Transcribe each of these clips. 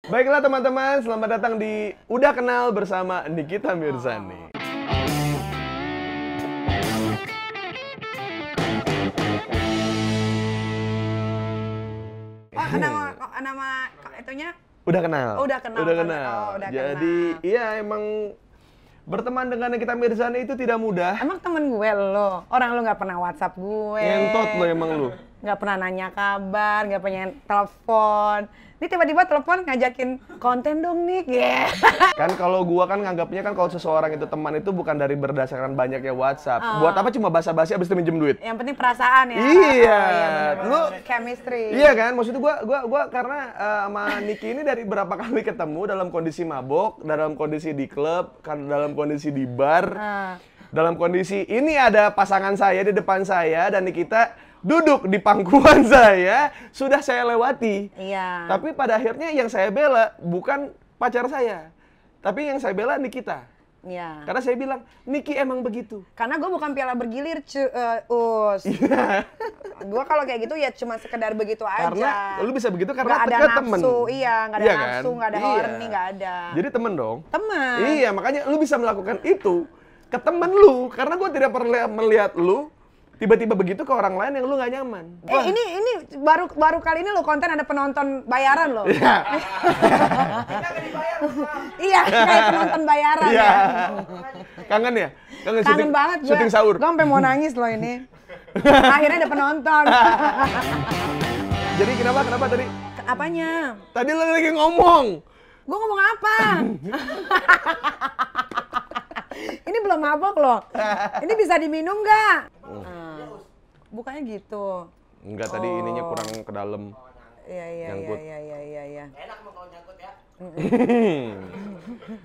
Baiklah teman-teman, selamat datang di Udah Kenal bersama Nikita Mirzani. Oh, nama itunya? Udah kenal. Oh, udah kenal. Udah kenal. Oh, udah Jadi, kenal. iya emang berteman dengan Nikita Mirzani itu tidak mudah. Emang temen gue lo, orang lo nggak pernah WhatsApp gue. Ngentot lo emang lo. Nggak pernah nanya kabar, nggak pernah telepon. Ini tiba-tiba telepon ngajakin konten dong nih, Kan kalau gua kan nganggapnya kan kalau seseorang itu teman itu bukan dari berdasarkan banyaknya WhatsApp. Buat apa cuma basa-basi abis itu minjem duit? Yang penting perasaan ya. Iya. Lu chemistry. Iya kan? Maksudnya gua karena sama Niki ini dari berapa kali ketemu dalam kondisi mabok, dalam kondisi di klub, kan dalam kondisi di bar. Dalam kondisi ini ada pasangan saya di depan saya dan Nikita duduk di pangkuan saya, sudah saya lewati. Iya. Tapi pada akhirnya yang saya bela bukan pacar saya, tapi yang saya bela Nikita. Iya. Karena saya bilang, Niki emang begitu. Karena gue bukan piala bergilir, Us. Iya. Gue kalau kayak gitu ya cuma sekedar begitu aja. Karena lu bisa begitu karena nggak ada ke nafsu, temen. iya, nggak ada Iya nafsu, kan? nggak ada Iya. horny, nggak ada. Jadi temen dong. Temen. Iya, makanya lu bisa melakukan itu ke temen lu. Karena gue tidak pernah melihat lu tiba-tiba begitu ke orang lain yang lu nggak nyaman. Ini baru kali ini lo konten ada penonton bayaran lo. Iya. Iya, kayak penonton bayaran Iya. ya. Kangen ya? Kangen banget gue. Syuting sahur. Gue sampai mau nangis lo ini. Akhirnya ada penonton. Jadi kenapa tadi? Apanya? Tadi lu lagi ngomong. Gue ngomong apa? Ini belum mabok loh. Ini bisa diminum nggak? Bukannya gitu. Enggak, tadi ininya kurang ke dalam. Iya. Enak mau kalau nyangkut ya.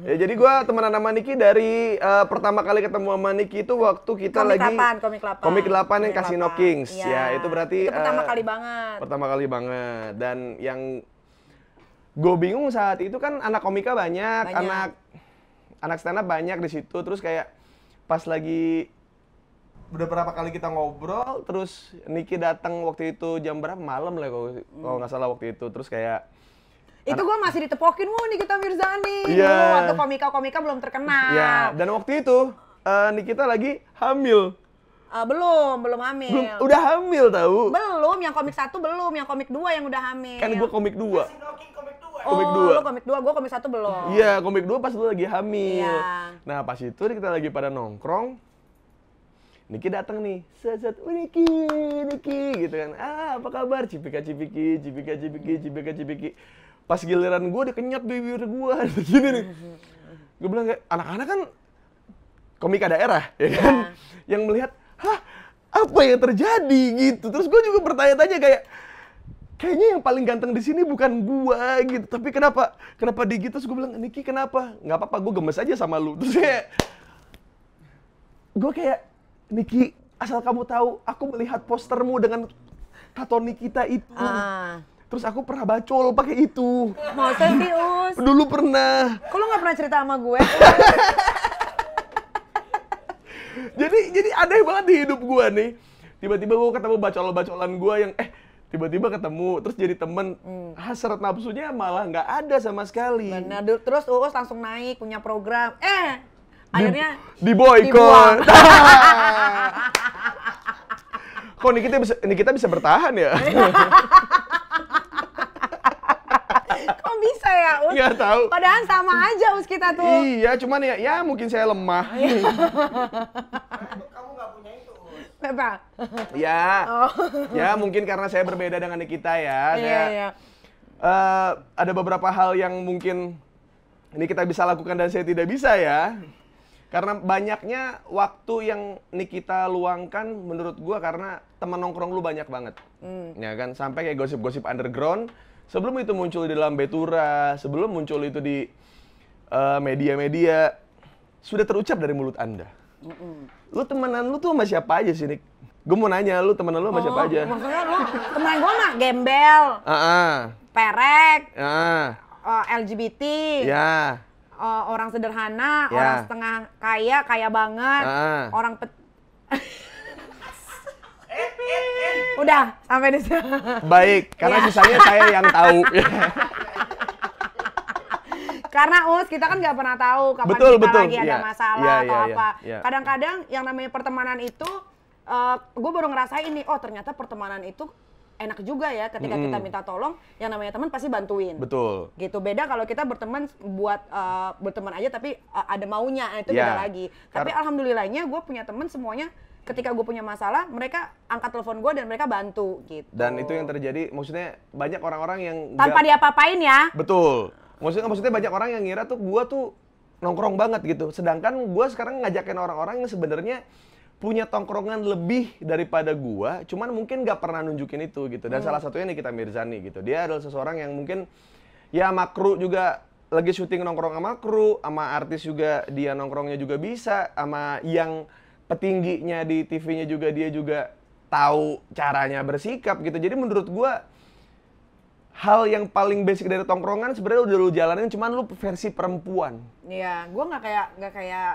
Ya jadi gua temenan sama Niki dari pertama kali ketemu sama Niki itu waktu kita Komik lagi 8. Komik 8 yang Casino Kings. Iya. Ya, itu berarti itu pertama kali banget. Pertama kali banget. Dan yang gue bingung saat itu kan anak komika banyak. anak stand up banyak di situ. Terus kayak pas lagi udah berapa kali kita ngobrol, terus Niki datang waktu itu jam berapa, malam lah kalau nggak salah waktu itu. Terus kayak itu gue masih ditepokin, wah Nikita Mirzani. Iya. Dulu waktu komika-komika belum terkenal. ya, dan waktu itu Nikita lagi hamil. Belum hamil. Udah hamil tahu. Belum, yang komik 1 belum, yang komik 2 yang udah hamil. Kan gue komik 2. Sinoking komik 2. komik Oh, 2. lu komik 2, gue komik 1 belum. Iya, komik 2 pas lu lagi hamil. Iya. Nah, pas itu kita lagi pada nongkrong. Niki datang nih, set, Niki, gitu kan. Apa kabar? Cipika-cipiki. Pas giliran gue dikenyot bibir gue, gini nih. Gue bilang kayak, anak-anak kan komika daerah, ya kan? Yang melihat, apa yang terjadi gitu. Terus gue juga bertanya-tanya kayak, kayaknya yang paling ganteng di sini bukan gua gitu. Tapi kenapa dia gitu? Terus gue bilang, Niki kenapa? Nggak apa-apa, gue gemes aja sama lu. Terus gue kayak, Niki, asal kamu tahu, aku melihat postermu dengan tato Nikita itu. Terus aku pernah bacol pakai itu. Mau selfie, Us? Dulu pernah. Kok lu nggak pernah cerita sama gue? Jadi aneh banget di hidup gue nih. Tiba-tiba gue ketemu bacol-bacolan gue yang tiba-tiba ketemu, terus jadi temen. Hasrat nafsunya malah nggak ada sama sekali. Benar, terus Uus langsung naik, punya program. Akhirnya di boykot. Kok Nikita bisa bertahan ya? Kok bisa ya, Us? Nggak tahu. Padahal sama aja Us kita tuh. Iya, cuman ya mungkin saya lemah. Kamu nggak punya itu, Us. Apa? Ya, ya mungkin karena saya berbeda dengan Nikita ya. Iya. Ada beberapa hal yang mungkin Nikita bisa lakukan dan saya tidak bisa ya. Karena banyaknya waktu yang Nikita luangkan menurut gua karena teman nongkrong lu banyak banget. Ya kan, sampai kayak gosip-gosip underground. Sebelum itu muncul di dalam Betura, sebelum muncul itu di media-media, sudah terucap dari mulut Anda. Lu temenan lu tuh sama siapa aja sih, Nik? Gue mau nanya, lu temenan lu sama siapa aja? Maksudnya lu temen gue mah gembel, perek, LGBT, Ya. orang sederhana, Ya. orang setengah kaya banget, orang Udah, sampai di sana. Baik, karena sisanya saya yang tahu. Karena kita kan nggak pernah tahu kapan Betul, kita betul. lagi ada Iya. masalah Iya, atau iya, apa. iya. Kadang-kadang yang namanya pertemanan itu, gue baru ngerasain nih, oh ternyata pertemanan itu enak juga ya ketika kita minta tolong, yang namanya teman pasti bantuin. Betul. Gitu, beda kalau kita berteman buat berteman aja tapi ada maunya, itu Ya. beda lagi. Tapi alhamdulillahnya gue punya teman semuanya ketika gue punya masalah, mereka angkat telepon gue dan mereka bantu gitu. Dan itu yang terjadi, maksudnya banyak orang-orang yang tanpa diapa-apain ya. Betul. Maksudnya banyak orang yang ngira tuh gua tuh nongkrong banget gitu. Sedangkan gua sekarang ngajakin orang-orang yang sebenarnya punya tongkrongan lebih daripada gua, cuman mungkin nggak pernah nunjukin itu gitu. Dan salah satunya Nikita Mirzani gitu. Dia adalah seseorang yang mungkin ya sama kru juga lagi syuting nongkrong sama kru, sama artis juga dia nongkrongnya juga bisa, sama yang petingginya di TV-nya juga dia juga tahu caranya bersikap gitu. Jadi menurut gua hal yang paling basic dari tongkrongan sebenarnya udah lu jalanin, cuman lu versi perempuan. Iya, gue nggak kayak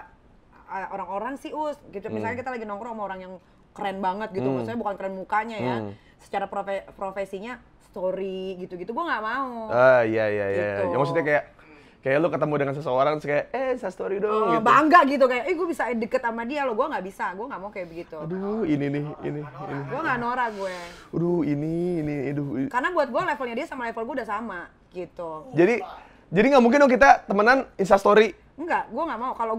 orang-orang sih gitu. Misalnya kita lagi nongkrong sama orang yang keren banget gitu, maksudnya bukan keren mukanya ya, secara profesinya story gitu-gitu gue nggak mau. Iya. Gitu. Ya, maksudnya kayak lu ketemu dengan seseorang terus kayak story dong gitu. Bangga gitu kayak, gue bisa deket sama dia loh, gue nggak bisa, gue nggak mau kayak begitu. Aduh, ini. Gue nggak norak gue. Aduh, ini. Aduh. Karena buat gue levelnya dia sama level gue udah sama gitu. Jadi nggak mungkin dong kita temenan Instastory. Enggak, gue nggak mau. Kalau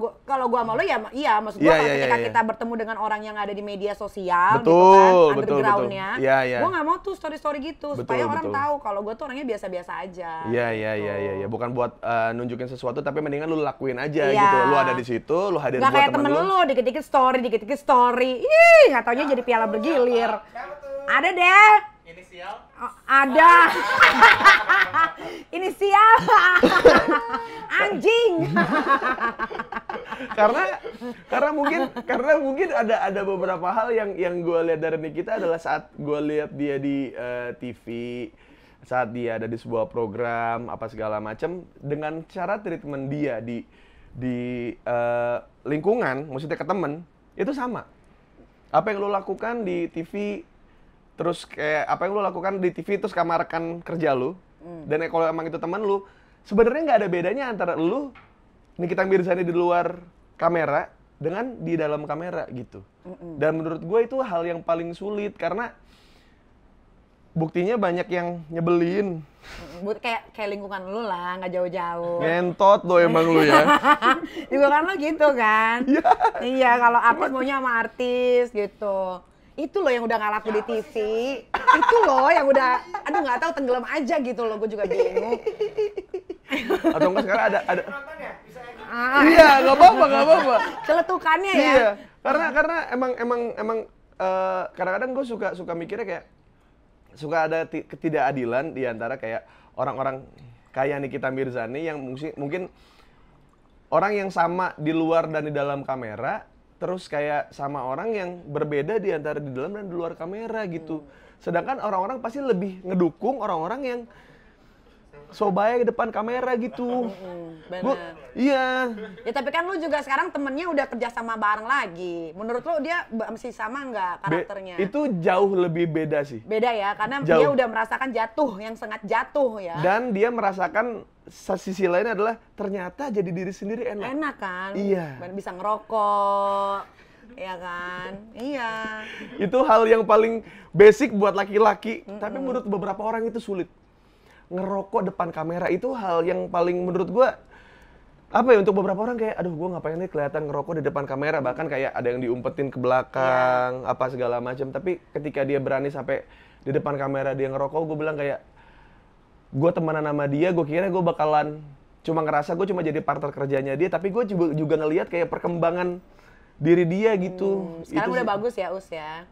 gue sama lo ya iya. Maksud gue ketika kita bertemu dengan orang yang ada di media sosial gitu kan, underground-nya, Iya. gue nggak mau tuh story-story gitu supaya orang tahu kalau gue tuh orangnya biasa-biasa aja. Iya. Bukan buat nunjukin sesuatu, tapi mendingan lu lakuin aja Iya. gitu. Lu ada di situ, lu hadir Nggak buat kayak temen temen lu. lu, dikit-dikit story. Ih, nggak taunya jadi piala bergilir. Ada deh. Inisial? Oh, ada. Inisial. Anjing. karena mungkin ada beberapa hal yang gue lihat dari Nikita adalah saat gue lihat dia di TV, saat dia ada di sebuah program apa segala macam, dengan cara treatment dia di lingkungan, maksudnya ke temen, itu sama. Apa yang lo lakukan di TV, terus kayak apa yang lo lakukan di TV terus sama rekan kerja lo, dan kalau emang itu teman lo, sebenarnya nggak ada bedanya antara lo Nikita Mirzani di luar kamera dengan di dalam kamera gitu. Dan menurut gue itu hal yang paling sulit karena buktinya banyak yang nyebelin. Kayak lingkungan lu lah, nggak jauh-jauh. Ngentot lo emang lu ya. Juga kan lo gitu kan? Iya, kalau artis maunya sama artis gitu. Itu loh yang udah nggak laku di TV. Itu loh yang udah, aduh nggak tahu tenggelam aja gitu loh, gue juga bingung. Atau enggak sekarang ada Nonton ya? Bisa ya? Iya, nggak apa-apa. Celetukannya ya. Iya, karena emang kadang-kadang gue suka mikirnya kayak suka ada ketidakadilan di antara kayak orang-orang kayak Nikita Mirzani yang mungkin orang yang sama di luar dan di dalam kamera, terus kayak sama orang yang berbeda di antara di dalam dan di luar kamera gitu. Sedangkan orang-orang pasti lebih ngedukung orang-orang yang so baik di depan kamera gitu. Benar. Iya. Ya tapi kan lu juga sekarang temennya udah kerja sama bareng lagi. Menurut lu dia masih sama nggak karakternya? Itu jauh lebih beda sih. Beda ya, karena Jauh. dia udah merasakan yang sangat jatuh ya. Dan dia merasakan sisi lain adalah ternyata jadi diri sendiri enak. Enak kan? Iya. Bisa ngerokok, ya kan? Iya. Itu hal yang paling basic buat laki-laki. Tapi menurut beberapa orang itu sulit. Ngerokok depan kamera itu hal yang paling menurut gua apa ya, untuk beberapa orang kayak aduh gua ngapain nih kelihatan ngerokok di depan kamera, bahkan kayak ada yang diumpetin ke belakang apa segala macam. Tapi ketika dia berani sampai di depan kamera dia ngerokok, gua bilang kayak gua temenan sama dia, gua kira gua bakalan cuma ngerasa gua cuma jadi partner kerjanya dia, tapi gua juga ngelihat kayak perkembangan diri dia gitu. Sekarang Itu udah sih. bagus ya Us ya.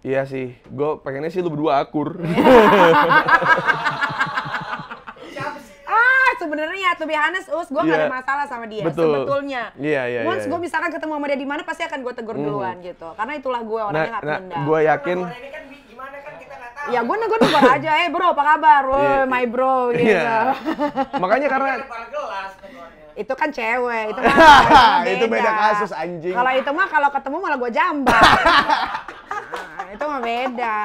Iya sih, gua pengennya sih lu berdua akur. Sebenarnya to be honest, Us, gue gak ada masalah sama dia. Betul. Sebetulnya. Iya. Once gue misalkan ketemu sama dia di mana, pasti akan gue tegur duluan gitu. Karena itulah gue orangnya gak pendam. Gue yakin. Kalau ini kan gimana kan kita nggak tahu. Ya gue negur aja, bro apa kabar? My bro gitu. Iya. Makanya karena Kepala gelas tegurannya. Itu kan cewek, itu mah itu beda kasus anjing. Kalau itu mah kalau ketemu malah gue jambak. Itu mah beda.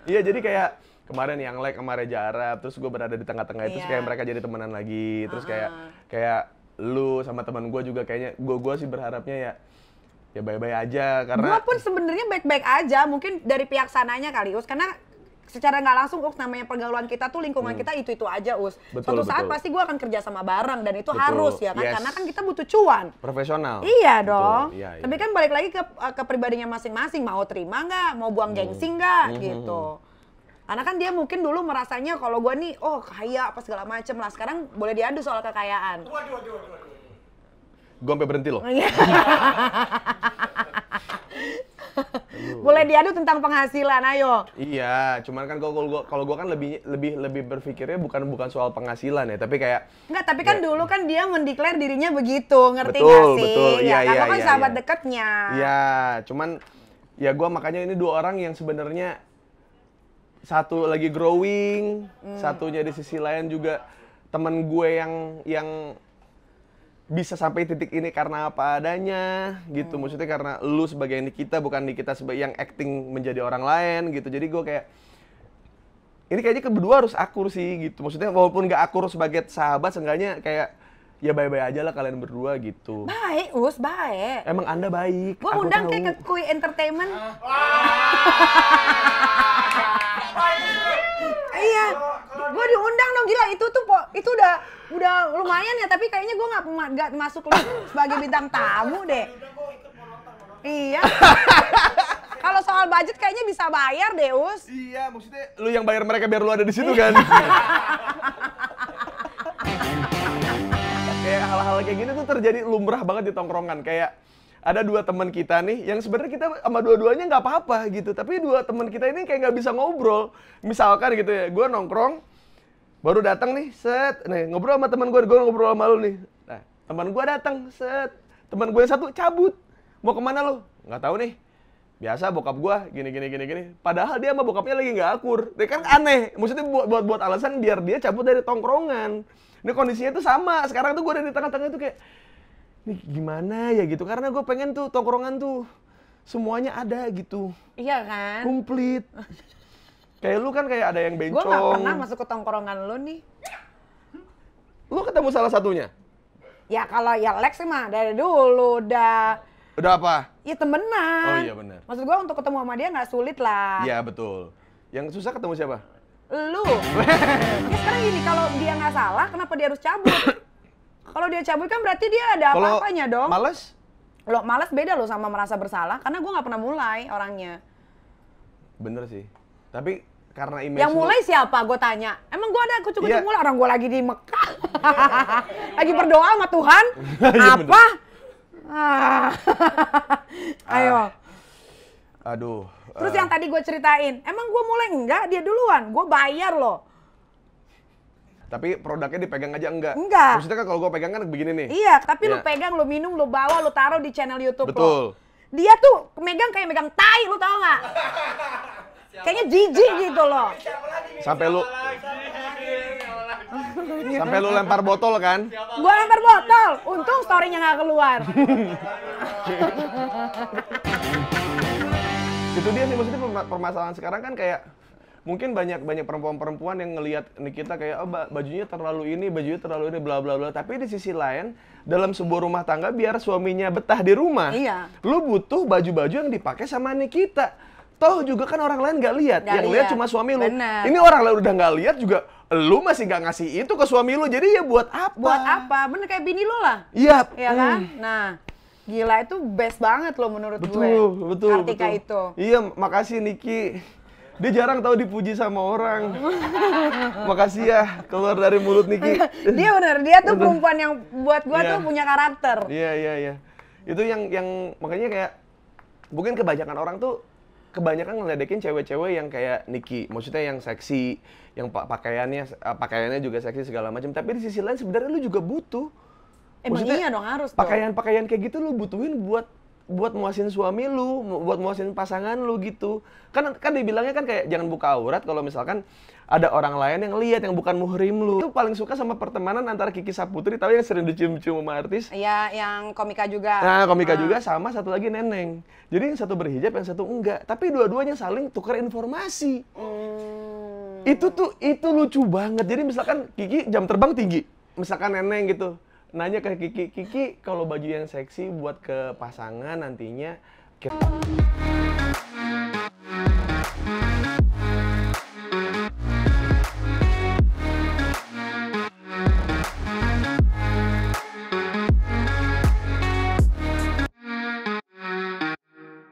Iya, jadi kayak kemarin yang like sama Reza Arab, terus gue berada di tengah-tengah itu, terus kayak mereka jadi temenan lagi, terus kayak lu sama teman gue juga kayaknya, gue sih berharapnya ya bye-bye aja, karena gue pun sebenarnya baik-baik aja, mungkin dari pihak sananya kali Us, karena secara nggak langsung Us, namanya pergaulan kita tuh, lingkungan kita itu aja Us. Suatu saat pasti gue akan kerja sama bareng dan itu harus ya kan, karena kan kita butuh cuan. Profesional. Iya dong. Iya. Tapi kan balik lagi ke pribadinya masing-masing, mau terima nggak, mau buang gengsi nggak gitu. Karena kan dia mungkin dulu merasanya kalau gue nih, oh kaya apa segala macem lah. Sekarang boleh diadu soal kekayaan. Waduh. Gue sampai berhenti loh. Boleh diadu tentang penghasilan, ayo. Iya, cuman kan kalau gua kan lebih berpikirnya bukan soal penghasilan ya, tapi kayak enggak, tapi kan dulu kan dia mendeklar dirinya begitu, ngerti betul, nggak sih? Betul, ya, iya, kan iya, sahabat iya. dekatnya. Iya, cuman ya gua makanya ini dua orang yang sebenarnya satu lagi growing, satunya di sisi lain juga temen gue yang bisa sampai titik ini karena apa adanya gitu. Maksudnya karena lu sebagai Nikita, bukan Nikita sebagai yang acting menjadi orang lain gitu. Jadi gue kayak ini kayaknya kedua harus akur sih gitu. Maksudnya walaupun gak akur sebagai sahabat, seenggaknya kayak ya bye-bye aja lah kalian berdua gitu. Baik, Us, baik. Emang Anda baik. Gue undang kayak ke Kui Entertainment. Iya, gue diundang dong, gila itu udah lumayan ya, tapi kayaknya gue nggak masuk list sebagai bintang tamu deh. Iya. Kalau soal budget kayaknya bisa bayar deh, Us. Iya, maksudnya lu yang bayar mereka biar lu ada di situ kan. Kayak hal-hal kayak gini tuh terjadi lumrah banget di tongkrongan. Kayak ada dua teman kita nih yang sebenarnya kita sama dua-duanya nggak apa-apa gitu, tapi dua teman kita ini kayak nggak bisa ngobrol. Misalkan gitu ya, gue nongkrong baru datang nih, nih ngobrol sama teman gue ngobrol sama lu nih. Nah, teman gue datang, teman gue yang satu cabut, mau kemana lu? Nggak tahu nih. Biasa bokap gue gini. Padahal dia sama bokapnya lagi nggak akur. Dia kan aneh. Maksudnya buat alasan biar dia cabut dari tongkrongan. Ini kondisinya tuh sama. Sekarang tuh gue ada di tengah-tengah tuh kayak, nih gimana ya gitu, karena gue pengen tuh tongkrongan tuh semuanya ada gitu. Iya kan? Komplit. Kayak lu kan kayak ada yang bencong. Gue gak pernah masuk ke tongkrongan lu nih. Lu ketemu salah satunya? Ya kalau ya Lex mah dari dulu udah apa? Ya temenan. Oh iya benar. Maksud gue untuk ketemu sama dia gak sulit lah. Iya betul. Yang susah ketemu siapa? Lu. Ya sekarang gini, kalau dia gak salah kenapa dia harus cabut? Kalau dia cabut kan berarti dia ada apa-apanya dong. Males? Lo males beda lo sama merasa bersalah, karena gue nggak pernah mulai orangnya. Bener sih. Tapi karena image yang mulai siapa? Gue tanya. Emang gue ada kucuk-kucuk mulai? Orang gue lagi di Mekah. Lagi berdoa sama Tuhan. Apa? Ayo. Aduh. Terus yang tadi gue ceritain, emang gue mulai enggak? Dia duluan. Gue bayar loh. Tapi produknya dipegang aja enggak? Enggak. Maksudnya kan kalau gue pegang kan begini nih. Iya, tapi lu pegang, lu minum, lu bawa, lu taruh di channel YouTube lo. Betul. Dia tuh megang kayak megang tai, lu tau nggak? Kayaknya jijik gitu loh. Sampai lu lempar botol kan? Gua lempar botol, untung story-nya nggak keluar. Itu dia sih, maksudnya permasalahan sekarang kan kayak mungkin banyak perempuan-perempuan yang ngelihat Nikita kayak bajunya terlalu ini bla bla bla, tapi di sisi lain dalam sebuah rumah tangga biar suaminya betah di rumah, lu butuh baju-baju yang dipakai sama Nikita. Toh juga kan orang lain nggak lihat, yang lihat cuma suami lu. Bener. Ini orang lain udah nggak lihat juga, lu masih nggak ngasih itu ke suami lu, jadi ya buat apa? Buat apa? Bener kayak bini lu lah. Iya. Iya kan? Nah, gila itu best banget loh menurut gue. Betul. Kartika itu. Iya, makasih Niki. Dia jarang tahu dipuji sama orang. Makasih ya keluar dari mulut Niki. Dia tuh perempuan yang buat gua tuh punya karakter. Iya. Itu yang makanya kayak mungkin kebanyakan orang tuh ngeledekin cewek-cewek yang kayak Niki. Maksudnya yang seksi, yang pakaiannya juga seksi segala macam. Tapi di sisi lain sebenarnya lu juga butuh. Maksudnya, iya dong, harus pakaian kayak gitu lu butuhin buat muasin suami lu, buat muasin pasangan lu gitu. Kan dibilangnya kan kayak jangan buka aurat kalau misalkan ada orang lain yang lihat yang bukan muhrim lu. Itu paling suka sama pertemanan antara Kiki Saputri, tahu yang sering dicium-cium sama artis? Iya, yang komika juga. Nah, komika juga, sama satu lagi Neneng. Jadi yang satu berhijab, yang satu enggak. Tapi dua-duanya saling tukar informasi. Itu lucu banget. Jadi misalkan Kiki jam terbang tinggi, misalkan Neneng gitu nanya ke Kiki kalau baju yang seksi buat ke pasangan nantinya.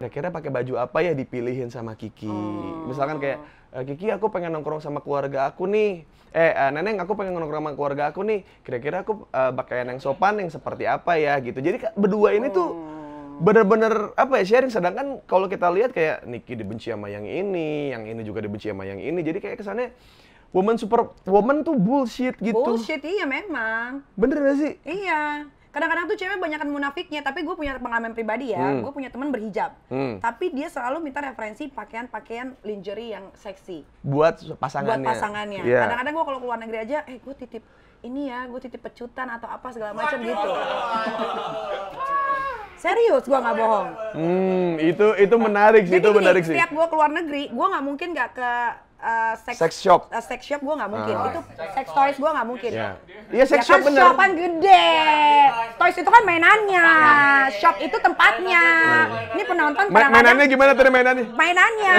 Kira-kira pakai baju apa ya dipilihin sama Kiki. Misalkan kayak, Kiki aku pengen nongkrong sama keluarga aku nih. Neneng aku pengen nongkrong sama keluarga aku nih. Kira-kira aku pakaian yang sopan yang seperti apa ya gitu. Jadi berdua ini tuh bener-bener apa ya sharing. Sedangkan kalau kita lihat kayak Niki dibenci sama yang ini juga dibenci sama yang ini. Jadi kayak kesannya woman tuh bullshit gitu. Bullshit, iya memang. Bener gak sih? Iya. Kadang-kadang tuh cewek banyakan munafiknya, tapi gue punya pengalaman pribadi ya, gue punya teman berhijab, tapi dia selalu minta referensi pakaian lingerie yang seksi. Buat pasangannya. Yeah. Kadang-kadang gue kalau keluar negeri aja, gue titip ini ya, gue titip pecutan atau apa segala macam gitu. Serius, gue nggak bohong. Itu menarik sih, itu menarik sih. Setiap gue keluar negeri, gue nggak mungkin nggak ke sex shop. Sex shop gue nggak mungkin. Itu sex toys gue nggak mungkin. Iya, sex shop bener. Shop kan gede. Toys itu kan mainannya. Shop itu tempatnya. Ini penonton mainannya gimana tadi mainannya? Mainannya.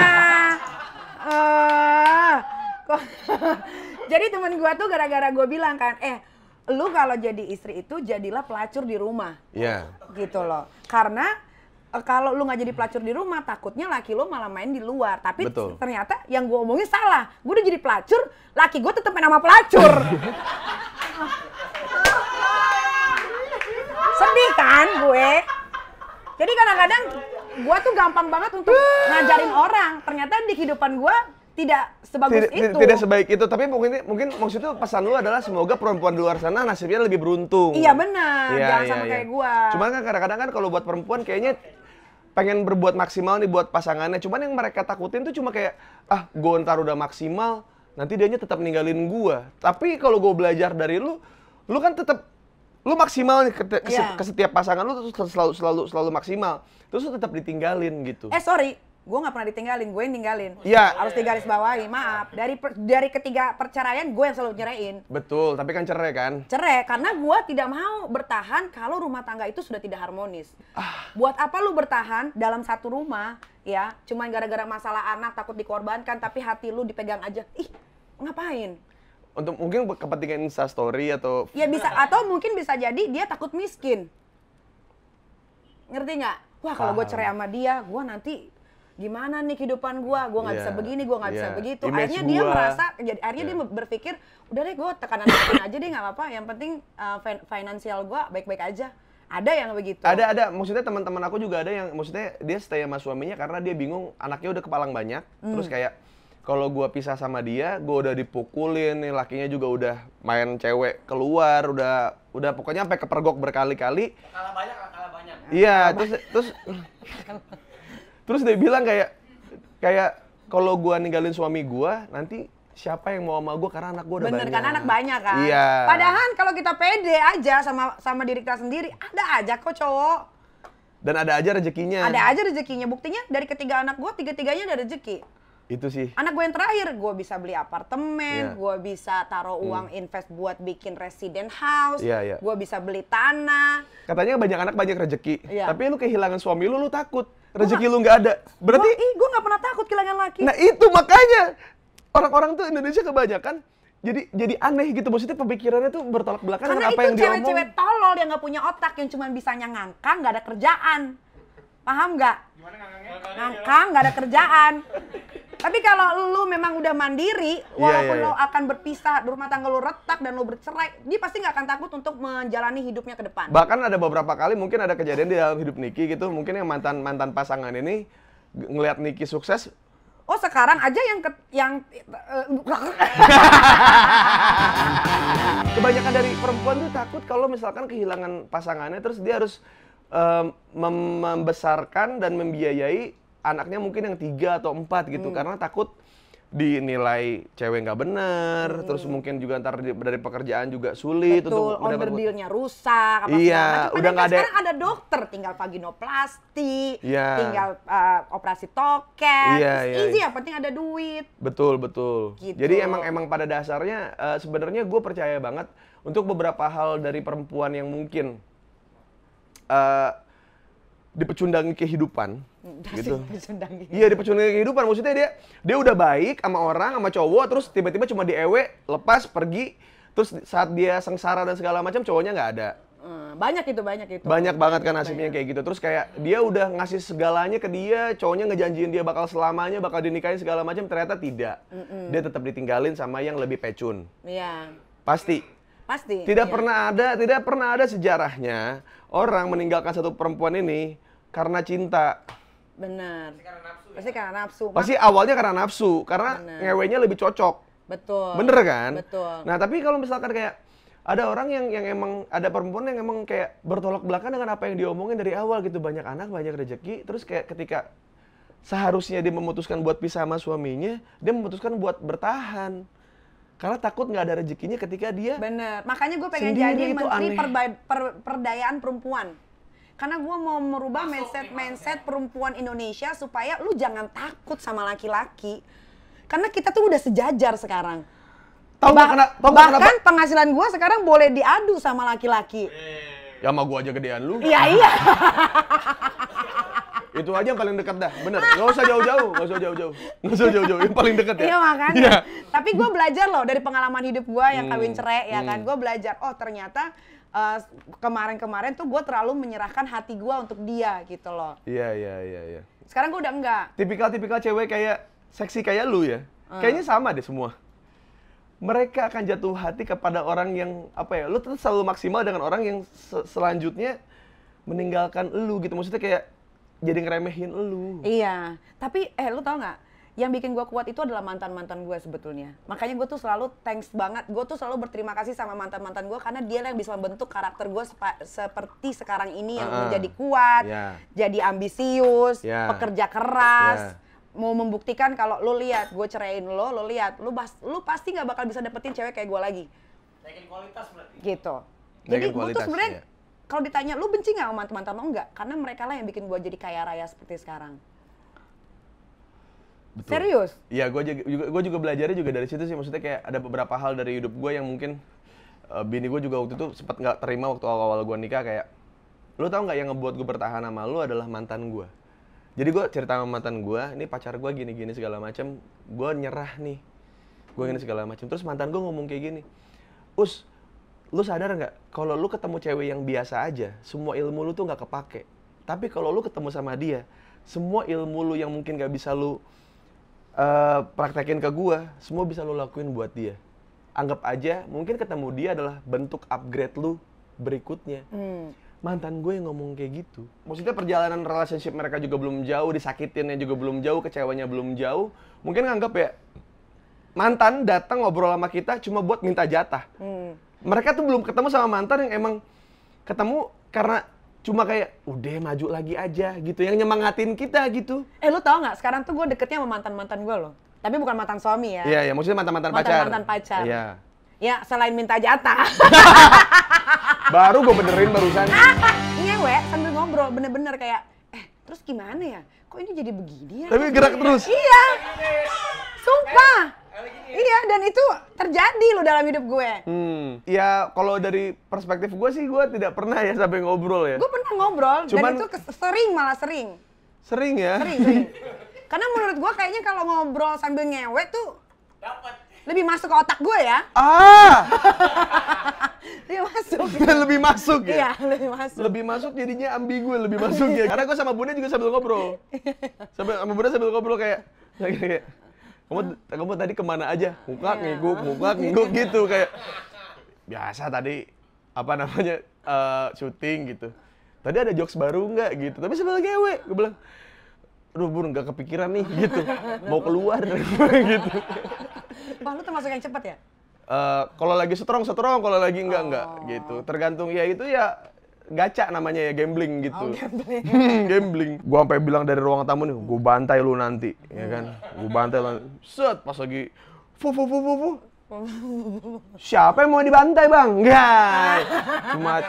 Jadi temen gue tuh gara-gara gue bilang kan, lu kalau jadi istri itu jadilah pelacur di rumah. Iya. Gitu loh. Karena kalau lu nggak jadi pelacur di rumah, takutnya laki lu malah main di luar. Tapi ternyata yang gue omongin salah. Gue udah jadi pelacur, laki gue tetep main sama pelacur. Sedih kan gue? Jadi kadang-kadang gue tuh gampang banget untuk ngajarin orang. Ternyata di kehidupan gue tidak sebagus itu. Tidak sebaik itu, tapi mungkin maksudnya pesan lu adalah semoga perempuan di luar sana nasibnya lebih beruntung. Iya benar, jangan sama kayak gue. Cuman kan kadang-kadang kan kalau buat perempuan kayaknya pengen berbuat maksimal nih buat pasangannya. Cuman yang mereka takutin tuh cuma kayak, gue ntar udah maksimal, nanti dianya tetap ninggalin gue. Tapi kalau gue belajar dari lu kan tetap lu maksimal nih ke setiap pasangan lu tuh selalu maksimal. Terus lu tetap ditinggalin gitu. Sorry. Gue nggak pernah ditinggalin, gue yang ninggalin. Iya. Harus digaris bawahi, maaf. Dari ketiga perceraian, gue yang selalu nyerain. Betul, tapi kan cerai kan? Cerai, karena gue tidak mau bertahan kalau rumah tangga itu sudah tidak harmonis. Buat apa lu bertahan dalam satu rumah, ya, cuman gara-gara masalah anak takut dikorbankan, tapi hati lu dipegang aja. Ngapain? Untuk mungkin kepentingan Instastory atau... Ya bisa, atau mungkin bisa jadi dia takut miskin. Ngerti nggak? Wah kalau gue cerai sama dia, gue nanti... gimana nih kehidupan gue nggak bisa begini, gue nggak bisa begitu. Akhirnya dia merasa, akhirnya dia berpikir, udah deh gue tekanan aja deh nggak apa-apa, yang penting finansial gue baik-baik aja. Ada yang begitu. Ada. Maksudnya teman-teman aku juga ada yang, maksudnya dia stay sama suaminya karena dia bingung anaknya udah kepalang banyak, terus kayak kalau gue pisah sama dia, gue udah dipukulin, nih lakinya juga udah main cewek keluar, udah pokoknya sampai kepergok berkali-kali. Kalah banyak. Iya, terus dia bilang kayak kalau gua ninggalin suami gua, nanti siapa yang mau sama gua karena anak gua udah banyak. Bener, karena anak banyak kan. Iya. Padahal kalau kita pede aja sama diri kita sendiri, ada aja kok cowok. Dan ada aja rezekinya. Ada aja rezekinya. Buktinya dari ketiga anak gua, tiga-tiganya ada rezeki. Itu sih. Anak gue yang terakhir, gue bisa beli apartemen, gue bisa taruh uang invest buat bikin resident house, gue bisa beli tanah. Katanya banyak anak banyak rezeki, tapi lu kehilangan suami lu takut. Rezeki lu nggak ada. Berarti gue nggak pernah takut kehilangan laki. Nah itu makanya orang-orang tuh Indonesia kebanyakan jadi aneh gitu, maksudnya pemikirannya tuh bertolak belakang dengan apa yang dia omong. Karena itu cewek-cewek tolol yang nggak punya otak, yang cuma bisanya ngangkang, nggak ada kerjaan. Paham nggak? Gimana ngangkang, nggak ada kerjaan. Tapi kalau lu memang udah mandiri, walaupun lo akan berpisah, rumah tangga lu retak dan lu bercerai, dia pasti nggak akan takut untuk menjalani hidupnya ke depan. Bahkan ada beberapa kali mungkin ada kejadian di dalam hidup Niki gitu, mungkin yang mantan pasangan ini ngelihat Niki sukses. Oh sekarang aja Kebanyakan dari perempuan tuh takut kalau misalkan kehilangan pasangannya, terus dia harus membesarkan dan membiayai anaknya mungkin yang 3 atau 4 gitu, karena takut dinilai cewek nggak bener, terus mungkin juga ntar dari pekerjaan juga sulit Betul, untuk mendapat. onderdilnya rusak, apa Iya, segala macam. udah nggak ada. Sekarang ada dokter, tinggal vaginoplasti, Iya. tinggal operasi toket, Iya, terus iya. easy, yang penting ada duit. Betul, betul. Gitu. Jadi emang pada dasarnya sebenarnya gue percaya banget untuk beberapa hal dari perempuan yang mungkin dipecundangi kehidupan, gitu. Iya, dipecundangi kehidupan. Maksudnya dia udah baik sama orang, sama cowok, terus tiba-tiba cuma diewe, lepas, pergi, terus saat dia sengsara dan segala macam cowoknya nggak ada. Banyak itu. Banyak banget kan nasibnya kayak gitu. Terus kayak dia udah ngasih segalanya ke dia, cowoknya ngejanjiin dia bakal selamanya, bakal dinikahin segala macam, ternyata tidak. Dia tetap ditinggalin sama yang lebih pecun. Iya. Pasti. Tidak pernah ada sejarahnya orang meninggalkan satu perempuan ini karena cinta. Benar. Pasti karena nafsu. Pasti awalnya karena nafsu, karena ngewenya lebih cocok. Betul. Bener kan? Betul. Nah, tapi kalau misalkan kayak ada orang yang emang, ada perempuan yang emang kayak bertolak belakang dengan apa yang diomongin dari awal gitu. Banyak anak, banyak rezeki, terus kayak ketika seharusnya dia memutuskan buat pisah sama suaminya, dia memutuskan buat bertahan. Karena takut nggak ada rezekinya ketika dia Bener. Makanya gue pengen sendiri. jadi Itu menteri aneh. perdayaan perempuan. Karena gue mau merubah mindset perempuan Indonesia supaya lu jangan takut sama laki-laki. Karena kita tuh udah sejajar sekarang. tahu nggak kenapa? Bahkan penghasilan gue sekarang boleh diadu sama laki-laki. Ya sama gua aja gedean lu. Iya. Itu aja yang paling dekat dah, bener. Nggak usah jauh-jauh. Yang paling dekat ya. Iya makanya. Iya. Tapi gue belajar loh dari pengalaman hidup gue yang kawin cerai ya kan. Gue belajar, oh ternyata kemarin-kemarin tuh gue terlalu menyerahkan hati gue untuk dia gitu loh. Iya. Sekarang gue udah enggak. Tipikal cewek kayak seksi kayak lu ya. Kayaknya sama deh semua. Mereka akan jatuh hati kepada orang yang apa ya? Lu tuh selalu maksimal dengan orang yang selanjutnya meninggalkan lu gitu. Maksudnya kayak jadi ngeremehin lu. Iya, tapi lu tau nggak? Yang bikin gue kuat itu adalah mantan-mantan gue sebetulnya. Makanya gue tuh selalu thanks banget. Gue tuh selalu berterima kasih sama mantan-mantan gue karena dia yang bisa membentuk karakter gue seperti sekarang ini yang menjadi kuat, jadi ambisius, pekerja keras, mau membuktikan kalau lo lihat gue ceraiin lo lihat, lu pasti nggak bakal bisa dapetin cewek kayak gue lagi. Naikin kualitas berarti. Gitu. Naikin Jadi gue tuh kualitas, sebenarnya iya. kalau ditanya lu benci nggak sama mantan-mantan lo enggak? Karena mereka lah yang bikin gue jadi kaya raya seperti sekarang. Betul. Serius? Iya, gue juga belajarnya juga dari situ sih. Maksudnya kayak ada beberapa hal dari hidup gue yang mungkin bini gue juga waktu itu sempat nggak terima waktu awal-awal gue nikah. Kayak, lu tau nggak yang ngebuat gue bertahan sama lu adalah mantan gue. Jadi gue cerita sama mantan gue, ini pacar gue gini-gini segala macam, gue nyerah nih, gue gini segala macam. Terus mantan gue ngomong kayak gini, Us, lu sadar nggak kalau lu ketemu cewek yang biasa aja, semua ilmu lu tuh nggak kepake. Tapi kalau lu ketemu sama dia, semua ilmu lu yang mungkin nggak bisa lu praktekin ke gua, semua bisa lu lakuin buat dia. Anggap aja mungkin ketemu dia adalah bentuk upgrade lu berikutnya. Mantan gue yang ngomong kayak gitu. Maksudnya perjalanan relationship mereka juga belum jauh, disakitinnya juga belum jauh, kecewanya belum jauh. Mungkin nganggap ya, mantan datang ngobrol sama kita cuma buat minta jatah. Mereka tuh belum ketemu sama mantan yang emang ketemu karena cuma kayak, udah maju lagi aja gitu, yang nyemangatin kita gitu. Lu tau nggak? Sekarang tuh gue deketnya sama mantan-mantan gue loh. Tapi bukan mantan suami ya. Iya, maksudnya mantan-mantan pacar. Mantan pacar. Iya. Ya, selain minta jatah. Baru gue benerin barusan. Ngewe sambil ngobrol, bener-bener kayak, terus gimana ya? Kok ini jadi begini ya? Tapi gerak terus. Iya. Sumpah. Iya, dan itu terjadi loh dalam hidup gue. Ya, kalau dari perspektif gue sih, gue tidak pernah ya sampai ngobrol ya. Gue pernah ngobrol, Cuman, dan itu malah sering. Sering ya? Sering. Karena menurut gue kayaknya kalau ngobrol sambil ngewe tuh Dapat. lebih masuk ke otak gue ya. Lebih masuk. Lebih masuk ya? Iya, lebih masuk. Lebih masuk jadinya ambigu, lebih masuk ya. Karena gue sama Bunda juga sambil ngobrol. Sama Bunda sambil ngobrol kayak kamu tadi kemana aja? Ngukak, ngiguk gitu kayak. Biasa tadi, apa namanya, syuting gitu. Tadi ada jokes baru nggak gitu, tapi sambil ngewe. Gue bilang, aduh Bun, nggak kepikiran nih gitu. Mau keluar gitu. Wah, lu termasuk yang cepet ya? Kalau lagi strong, kalau lagi enggak gitu. Tergantung ya itu ya gacha namanya ya, gambling gitu. Oh, gambling. Gambling. Gua sampai bilang dari ruang tamu nih, gua bantai lu nanti, ya kan? Gua bantai lu. Set pas lagi fu. Siapa yang mau dibantai, Bang? Enggak. Cuma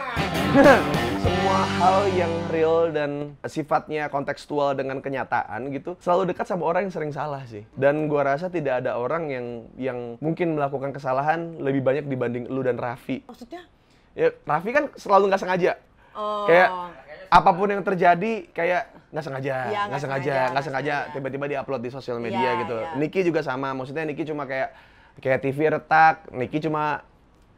semua hal yang real dan sifatnya kontekstual dengan kenyataan gitu selalu dekat sama orang yang sering salah sih. Dan gua rasa tidak ada orang yang mungkin melakukan kesalahan lebih banyak dibanding lu dan Raffi. Maksudnya? Ya, Raffi kan selalu nggak sengaja. Oh. Kayak apapun yang terjadi kayak nggak sengaja, Iya, nggak sengaja tiba-tiba diupload di sosial media Iya, gitu. iya. Niki juga sama, maksudnya Niki cuma kayak TV retak, Niki cuma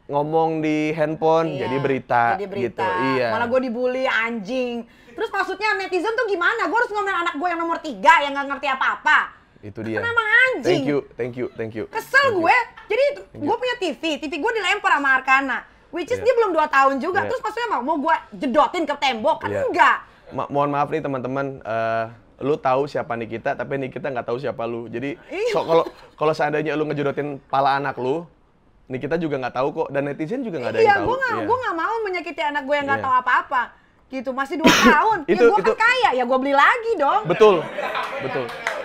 ngomong di handphone Iya, jadi berita gitu. gitu. Iya. Malah gue dibully anjing. Terus maksudnya netizen tuh gimana? Gue harus ngomel anak gue yang nomor 3 yang nggak ngerti apa-apa. Itu dia. Kan emang anjing. Thank you. Kesel gue. Jadi gue punya TV gue dilempar sama Arkana. Which is dia belum 2 tahun juga. Iya. Terus maksudnya mau gue jedotin ke tembok? Kan Iya. enggak. Mohon maaf nih teman-teman, lu tahu siapa Nikita, tapi Nikita nggak tahu siapa lu. Jadi kalau seandainya lu ngejodotin pala anak lu, Nikita juga nggak tahu kok, dan netizen juga nggak ada yang tahu. Gue nggak mau menyakiti anak gue yang nggak Iya. tahu apa-apa. Gitu, masih 2 tahun. Ya gue kan kaya, ya gue beli lagi dong. Betul.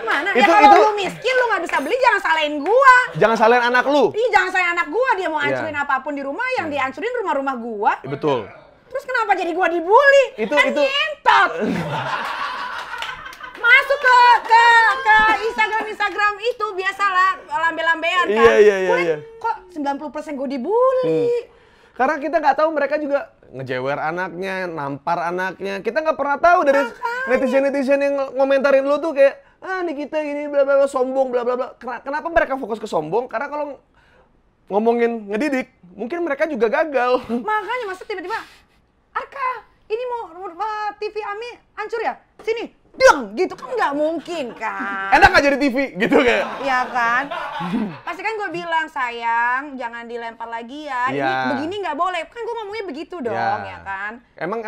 Mana? Ya kalau lu miskin, lu nggak bisa beli, jangan salahin gua. Jangan salahin anak lu. Ih, jangan salahin anak gua. Dia mau Iya. hancurin apapun di rumah, yang dihancurin rumah-rumah gua. Betul. Terus kenapa jadi gua dibully? Itu- Kan itu- ngentot. Masuk ke Instagram itu biasalah lambe-lambean kan. Iya. Kok 90% gua dibully? Karena kita nggak tahu mereka juga ngejewer anaknya, nampar anaknya. Kita nggak pernah tahu dari netizen-netizen yang ngomentarin lu tuh kayak, Nikita gini bla bla bla, sombong bla bla bla. Kenapa mereka fokus ke sombong? Karena kalau ngomongin ngedidik, mungkin mereka juga gagal. Makanya masa tiba-tiba, Arka, ini mau TV Ami hancur ya? Sini, dong, gitu kan nggak mungkin kan? Enak nggak jadi TV gitu kayak. Iya kan? Pasti kan gue bilang, sayang, jangan dilempar lagi ya. Ini Iya. begini nggak boleh. Kan gue ngomongnya begitu dong, ya kan? Emang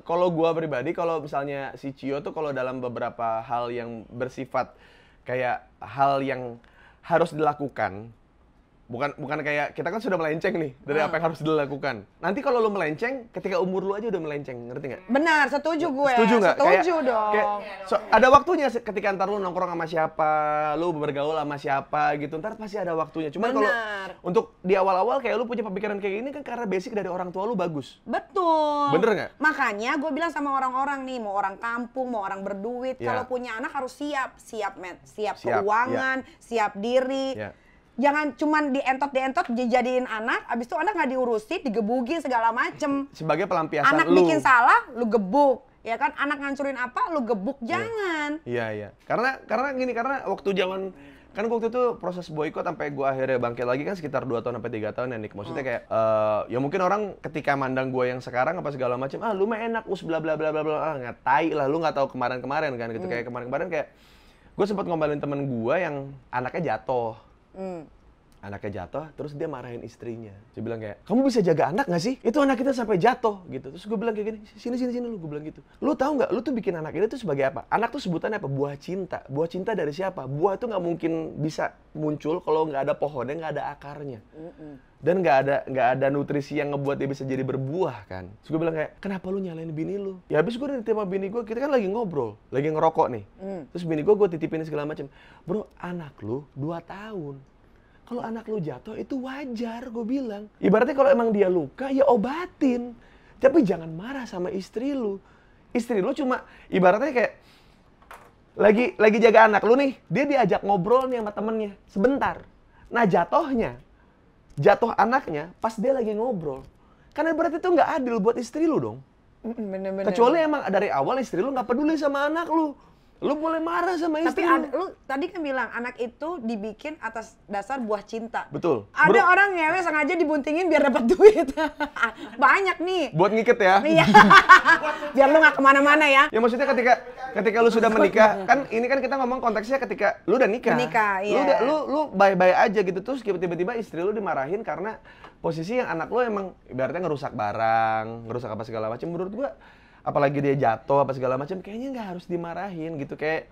kalau gua pribadi, kalau misalnya si Cio tuh kalau dalam beberapa hal yang bersifat kayak hal yang harus dilakukan, bukan kayak kita kan sudah melenceng nih dari apa yang harus dilakukan. Nanti kalau lu melenceng, ketika umur lu aja udah melenceng, ngerti nggak? Benar, setuju gue. Setuju nggak? Setuju dong. Ada waktunya ketika ntar lu nongkrong sama siapa, lu bergaul sama siapa gitu, ntar pasti ada waktunya. Cuman kalau Benar. untuk di awal-awal kayak lu punya pemikiran kayak gini kan karena basic dari orang tua lu bagus. Betul. Bener nggak? Makanya gue bilang sama orang-orang nih, mau orang kampung, mau orang berduit, Ya. kalau punya anak harus siap Siap, keuangan, siap diri. Ya. Jangan cuman dientot dijadiin anak, abis itu anak nggak diurusin, digebukin segala macem. Sebagai pelampiasan Anak lu. bikin salah, lu gebuk. Ya kan, anak ngancurin apa, lu gebuk. Jangan. Iya. Karena waktu zaman kan waktu itu proses boykot sampai gua akhirnya bangkit lagi kan sekitar 2 tahun sampai 3 tahun ya, Nik. Maksudnya kayak ya mungkin orang ketika mandang gua yang sekarang apa segala macam, lu mah enak bla bla bla bla bla, ngatai lah, lu nggak tahu kemarin-kemarin kan gitu. Kayak kemarin-kemarin kayak gua sempat ngombalin temen gua yang anaknya jatuh. Anaknya jatuh, terus dia marahin istrinya. Dia bilang kayak, kamu bisa jaga anak nggak sih? Itu anak kita sampai jatuh gitu. Terus gue bilang kayak gini, sini lu, gue bilang gitu. Lu tahu nggak? Lu tuh bikin anak ini tuh sebagai apa? Anak tuh sebutannya apa? Buah cinta. Buah cinta dari siapa? Buah itu nggak mungkin bisa muncul kalau nggak ada pohonnya, nggak ada akarnya. Dan nggak ada nutrisi yang ngebuat dia bisa jadi berbuah kan. Terus gue bilang kayak, kenapa lu nyalain bini lu? Ya habis gue udah sama bini gue, kita kan lagi ngobrol, lagi ngerokok nih. Terus bini gue titipin segala macam. Bro, anak lu 2 tahun. Kalau anak lu jatuh itu wajar, gue bilang. Ibaratnya kalau emang dia luka, ya obatin. Tapi jangan marah sama istri lu. Istri lu cuma ibaratnya kayak lagi jaga anak lu nih, dia diajak ngobrol nih sama temennya sebentar. Nah jatuh anaknya pas dia lagi ngobrol. Karena berarti itu nggak adil buat istri lu dong. Bener-bener. Kecuali emang dari awal istri lu nggak peduli sama anak lu. Lu boleh marah sama Tapi istri lu. lu tadi kan bilang anak itu dibikin atas dasar buah cinta. Betul. Ada Bro, orang ngewe sengaja dibuntingin biar dapat duit. Banyak nih. buat ngiket ya. Iya. Biar lu nggak kemana-mana ya. Ya maksudnya ketika lu sudah menikah, kan ini kan kita ngomong konteksnya ketika lu udah nikah. Menikah, Lu iya. udah lu bye-bye aja gitu, terus tiba-tiba istri lu dimarahin karena posisi yang anak lu emang ibaratnya ngerusak barang, ngerusak apa segala macam. Menurut gua apalagi dia jatuh apa segala macam, kayaknya nggak harus dimarahin gitu. Kayak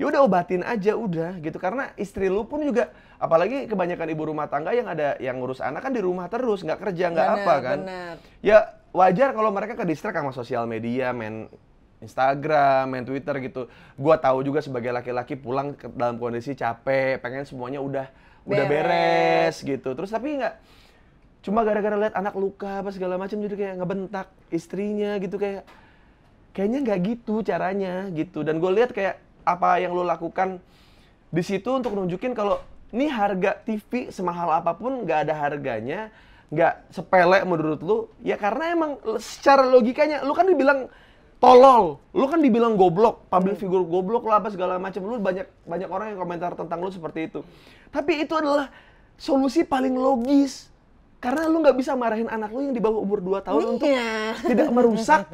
ya udah obatin aja udah gitu. Karena istri lu pun juga, apalagi kebanyakan ibu rumah tangga yang ada yang ngurus anak kan di rumah terus, nggak kerja, nggak apa kan. Bener. Ya wajar kalau mereka ke distract sama sosial media, main Instagram, main Twitter gitu. Gua tahu juga sebagai laki-laki pulang dalam kondisi capek, pengen semuanya udah beres gitu. Terus tapi nggak, cuma gara-gara lihat anak luka apa segala macam jadi kayak ngebentak istrinya gitu, kayaknya nggak gitu caranya gitu. Dan gue lihat kayak apa yang lo lakukan di situ untuk nunjukin kalau nih harga TV semahal apapun nggak ada harganya, nggak sepele menurut lu ya, karena emang secara logikanya lu kan dibilang tolol, lu kan dibilang goblok, public figure goblok lah apa segala macam, lu banyak orang yang komentar tentang lu seperti itu. Tapi itu adalah solusi paling logis. Karena lu nggak bisa marahin anak lu yang di bawah umur 2 tahun untuk tidak merusak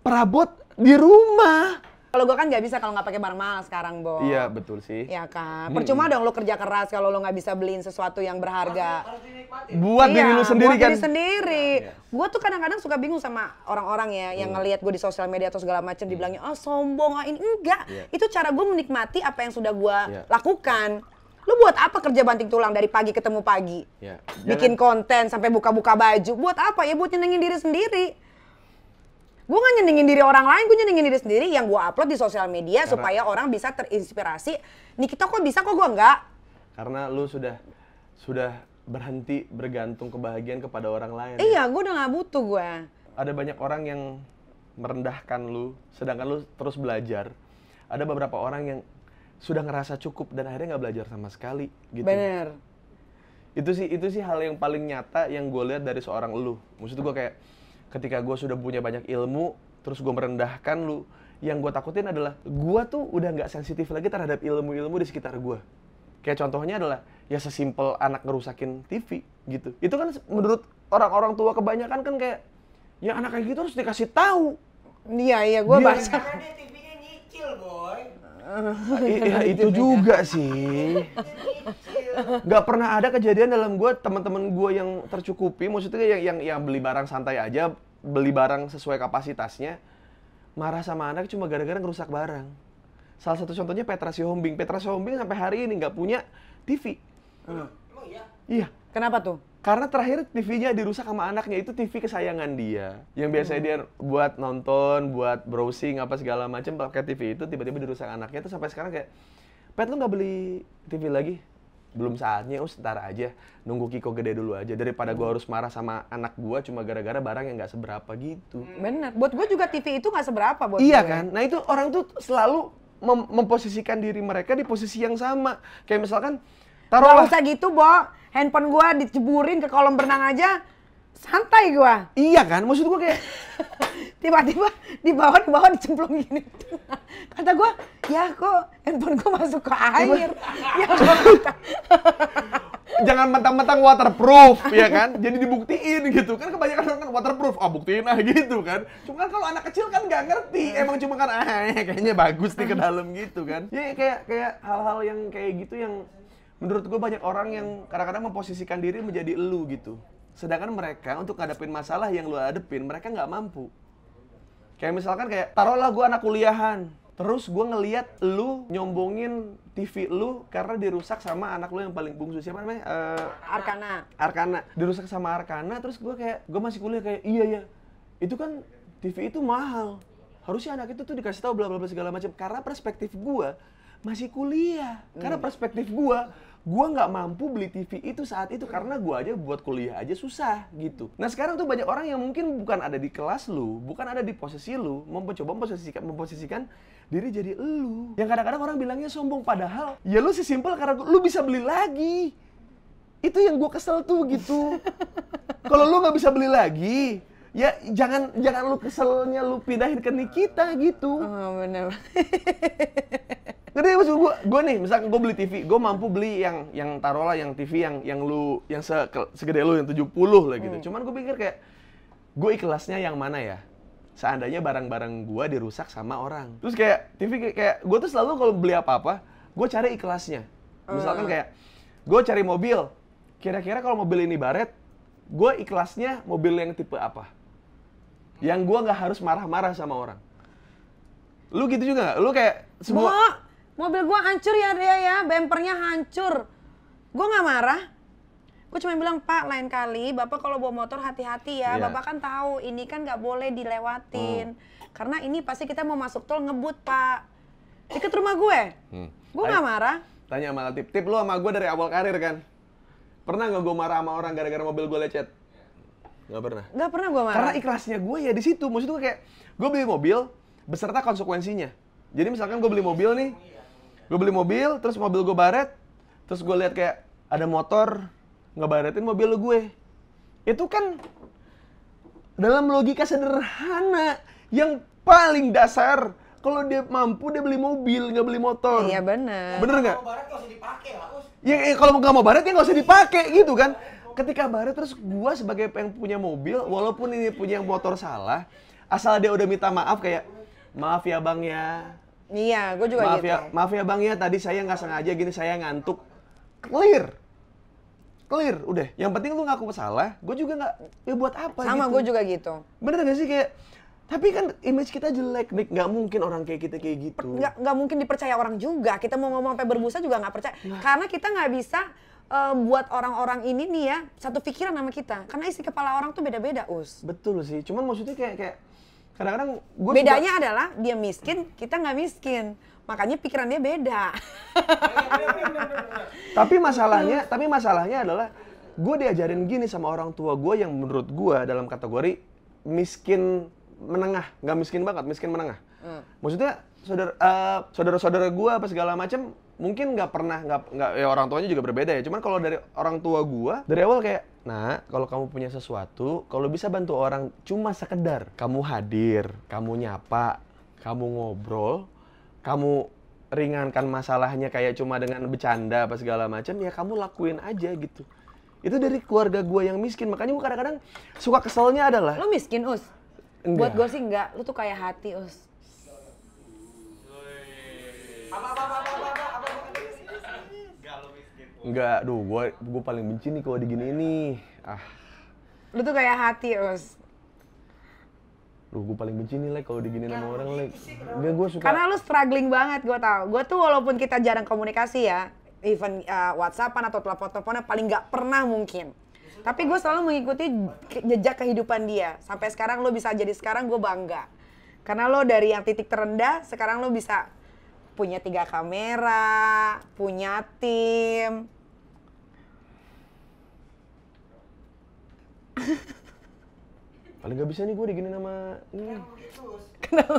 perabot di rumah. Kalau gue kan nggak bisa kalau nggak pakai barang mahal sekarang, Bo. Iya, betul sih. Ya kan. Percuma dong lu kerja keras kalau lu nggak bisa beliin sesuatu yang berharga. Harus dinikmati. Buat diri lu sendiri buat kan. diri sendiri. Iya. Gue tuh kadang-kadang suka bingung sama orang-orang ya yang ngelihat gue di sosial media atau segala macam dibilangnya sombong, ini enggak. Iya. Itu cara gue menikmati apa yang sudah gue Iya. lakukan. Lu buat apa kerja banting tulang dari pagi ketemu pagi? Iya. Bikin konten sampai buka-buka baju. Buat apa? Ya buat nyenengin diri sendiri. Gue nggak nyenengin diri orang lain, gue nyenengin diri sendiri yang gue upload di sosial media supaya orang bisa terinspirasi. Nikita kok bisa, kok gue enggak? Karena lu sudah berhenti bergantung kebahagiaan kepada orang lain. Iya, gue udah nggak butuh gue. Ada banyak orang yang merendahkan lu, sedangkan lu terus belajar. Ada beberapa orang yang sudah ngerasa cukup dan akhirnya nggak belajar sama sekali gitu. Bener. Itu sih hal yang paling nyata yang gue lihat dari seorang lu. Maksud gue kayak ketika gue sudah punya banyak ilmu, terus gue merendahkan lu, yang gue takutin adalah gue tuh udah nggak sensitif lagi terhadap ilmu-ilmu di sekitar gue. Kayak contohnya adalah ya sesimpel anak ngerusakin TV gitu. Itu kan menurut orang-orang tua kebanyakan kan kayak ya anak kayak gitu harus dikasih tahu. Iya, gue baca. Karena dia TV-nya nyicil, boy. Ya itu juga sih. Nggak pernah ada kejadian dalam gue, teman-teman gue yang tercukupi, maksudnya yang beli barang santai aja, beli barang sesuai kapasitasnya, marah sama anak cuma gara-gara ngerusak barang. Salah satu contohnya Petra Sihombing. Petra Sihombing sampai hari ini nggak punya TV. Emang iya? Iya. Kenapa tuh? Karena terakhir TV-nya dirusak sama anaknya, itu TV kesayangan dia. Yang biasanya dia buat nonton, buat browsing, apa segala macam pakai TV itu, tiba-tiba dirusak anaknya. Terus sampai sekarang kayak, Pet lu nggak beli TV lagi? Belum saatnya, ntar aja. Nunggu Kiko gede dulu aja. Daripada gua harus marah sama anak gua cuma gara-gara barang yang nggak seberapa gitu. Bener. Buat gue juga TV itu nggak seberapa buat Iya gue. kan? Nah itu orang tuh selalu memposisikan diri mereka di posisi yang sama. Kayak misalkan, Gak taruhlah. usah gitu, Bo. Handphone gua diceburin ke kolam renang aja, santai gua. Iya kan? Maksud gua kayak, Tiba-tiba di bawah dicemplung gini. Kata gua, ya kok handphone gua masuk ke air. Ya gua kata, jangan mentang-mentang waterproof, ya kan? Jadi dibuktiin gitu. Kan kebanyakan orang kan waterproof, buktiin gitu kan. Cuma kan kalau anak kecil kan nggak ngerti. Emang cuma kan, kayaknya bagus nih ke dalam gitu kan. Ya kayak hal-hal yang kayak gitu yang menurut gue banyak orang yang kadang-kadang memposisikan diri menjadi elu gitu. Sedangkan mereka untuk ngadepin masalah yang lu hadepin, mereka nggak mampu. Kayak misalkan kayak, taruhlah gue anak kuliahan. Terus gue ngeliat lu nyombongin TV lu karena dirusak sama anak lu yang paling bungsu. Siapa namanya? Arkana. Dirusak sama Arkana, terus gue masih kuliah kayak, iya ya, itu kan TV itu mahal. Harusnya anak itu tuh dikasih tahu bla bla bla segala macam. Karena perspektif gue masih kuliah. Karena perspektif gue nggak mampu beli TV itu saat itu karena gue aja buat kuliah aja susah gitu. Nah sekarang tuh banyak orang yang mungkin bukan ada di kelas lu, bukan ada di posisi lu, mencoba memposisikan diri jadi elu. Yang kadang-kadang orang bilangnya sombong, padahal ya lu sesimpel karena lu bisa beli lagi. Itu yang gue kesel tuh gitu. Kalau lu nggak bisa beli lagi, ya jangan lu keselnya lu pindahin ke Nikita gitu. oh bener. Ngerti maksud gue nih, misalkan gue beli TV, gue mampu beli yang taruhlah yang TV yang segede lu yang 70 lah gitu. Cuman gue pikir kayak, gue ikhlasnya yang mana ya? Seandainya barang-barang gue dirusak sama orang. Terus kayak TV kayak gue tuh selalu kalau beli apa-apa, gue cari ikhlasnya. Misalkan kayak, gue cari mobil, kira-kira kalau mobil ini baret, gue ikhlasnya mobil yang tipe apa? Yang gue nggak harus marah-marah sama orang. Lu gitu juga nggak? Lu kayak semua... Bo, Mobil gua hancur ya dia ya, bempernya hancur. Gua nggak marah. Gue cuma bilang, Pak, lain kali Bapak kalau bawa motor hati-hati ya. Iya. Bapak kan tahu ini kan nggak boleh dilewatin. Karena ini pasti kita mau masuk tol ngebut, Pak. Deket rumah gue. Gue nggak marah. Tanya sama Latif, Tip, lu sama gue dari awal karir kan? Pernah nggak gue marah sama orang gara-gara mobil gue lecet? Nggak pernah. Nggak pernah gue marah. Karena ikhlasnya gue ya di situ. Maksud gue kayak, gue beli mobil beserta konsekuensinya. Jadi misalkan gue beli mobil nih, gue beli mobil, terus mobil gue baret, terus gue lihat kayak ada motor ngebaretin mobil gue. Itu kan dalam logika sederhana yang paling dasar. Kalau dia mampu, dia beli mobil, nggak beli motor. Iya benar. Bener nggak? Kalau barat nggak usah dipakai lah, Us. Ya kalau nggak mau baret ya nggak usah dipakai gitu kan. Ketika baret terus gua sebagai yang punya mobil, walaupun ini punya motor salah, asal dia udah minta maaf kayak, maaf ya bang ya, Iya, gue juga gitu. maaf ya bang ya, tadi saya nggak sengaja gini, saya ngantuk. Clear, udah. Yang penting lu ngaku salah, gue juga nggak, ya buat apa Sama gitu. gue juga gitu. Bener gak sih kayak, tapi kan image kita jelek, Nick. Nggak mungkin orang kayak kita kayak gitu. Nggak mungkin dipercaya orang juga. Kita mau ngomong sampai berbusa juga nggak percaya. Karena kita nggak bisa buat orang-orang ini nih ya satu pikiran sama kita. Karena isi kepala orang tuh beda-beda, Us. Betul sih, cuman maksudnya kayak kadang-kadang gue Bedanya adalah dia miskin, kita nggak miskin. Makanya pikiran dia beda. Tapi masalahnya adalah gue diajarin gini sama orang tua gue yang menurut gue dalam kategori miskin menengah, nggak miskin banget, miskin menengah. Maksudnya saudara-saudara gue apa segala macam mungkin nggak ya orang tuanya juga berbeda ya. Cuman kalau dari orang tua gue dari awal kayak, nah kalau kamu punya sesuatu, kalau bisa bantu orang cuma sekedar kamu hadir, kamu nyapa, kamu ngobrol, kamu ringankan masalahnya kayak cuma dengan bercanda apa segala macam, ya kamu lakuin aja gitu. Itu dari keluarga gue yang miskin, makanya gue kadang-kadang suka keselnya adalah Lu miskin, Us? Enggak. Buat gue sih enggak. Lu tuh kayak hati, Us. enggak, gue paling benci nih kalau digini nih. Lu tuh kayak hati, Us. Gue paling benci nih kalau digini sama orang Enggak, gue suka. Karena lu struggling banget, gue tau. Gue tuh walaupun kita jarang komunikasi ya, even WhatsAppan atau telepon-teleponnya paling nggak pernah mungkin. Tapi gue selalu mengikuti jejak kehidupan dia. Sampai sekarang lo bisa jadi sekarang, gue bangga. Karena lo dari yang titik terendah, sekarang lo bisa punya 3 kamera, punya tim. Paling nggak bisa nih gue digini sama ini. Kenapa?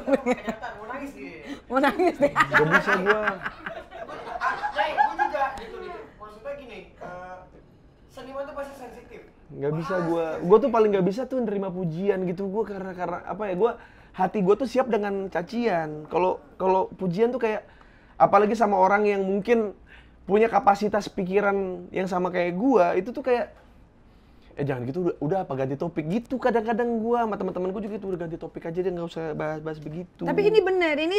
Mau nangis dia. Mau nangis deh. Gak bisa gue. Gue juga gitu. Maksudnya gini, seniman tuh pasti sensitif. Nggak bisa gue tuh paling nggak bisa tuh nerima pujian gitu. Gue karena apa ya, hati gue tuh siap dengan cacian. Kalau pujian tuh kayak, apalagi sama orang yang mungkin punya kapasitas pikiran yang sama kayak gue, itu tuh kayak, jangan gitu, udah apa ganti topik gitu. Kadang-kadang gue sama teman-teman gue juga itu udah ganti topik aja deh, nggak usah bahas-bahas begitu. Tapi ini bener, ini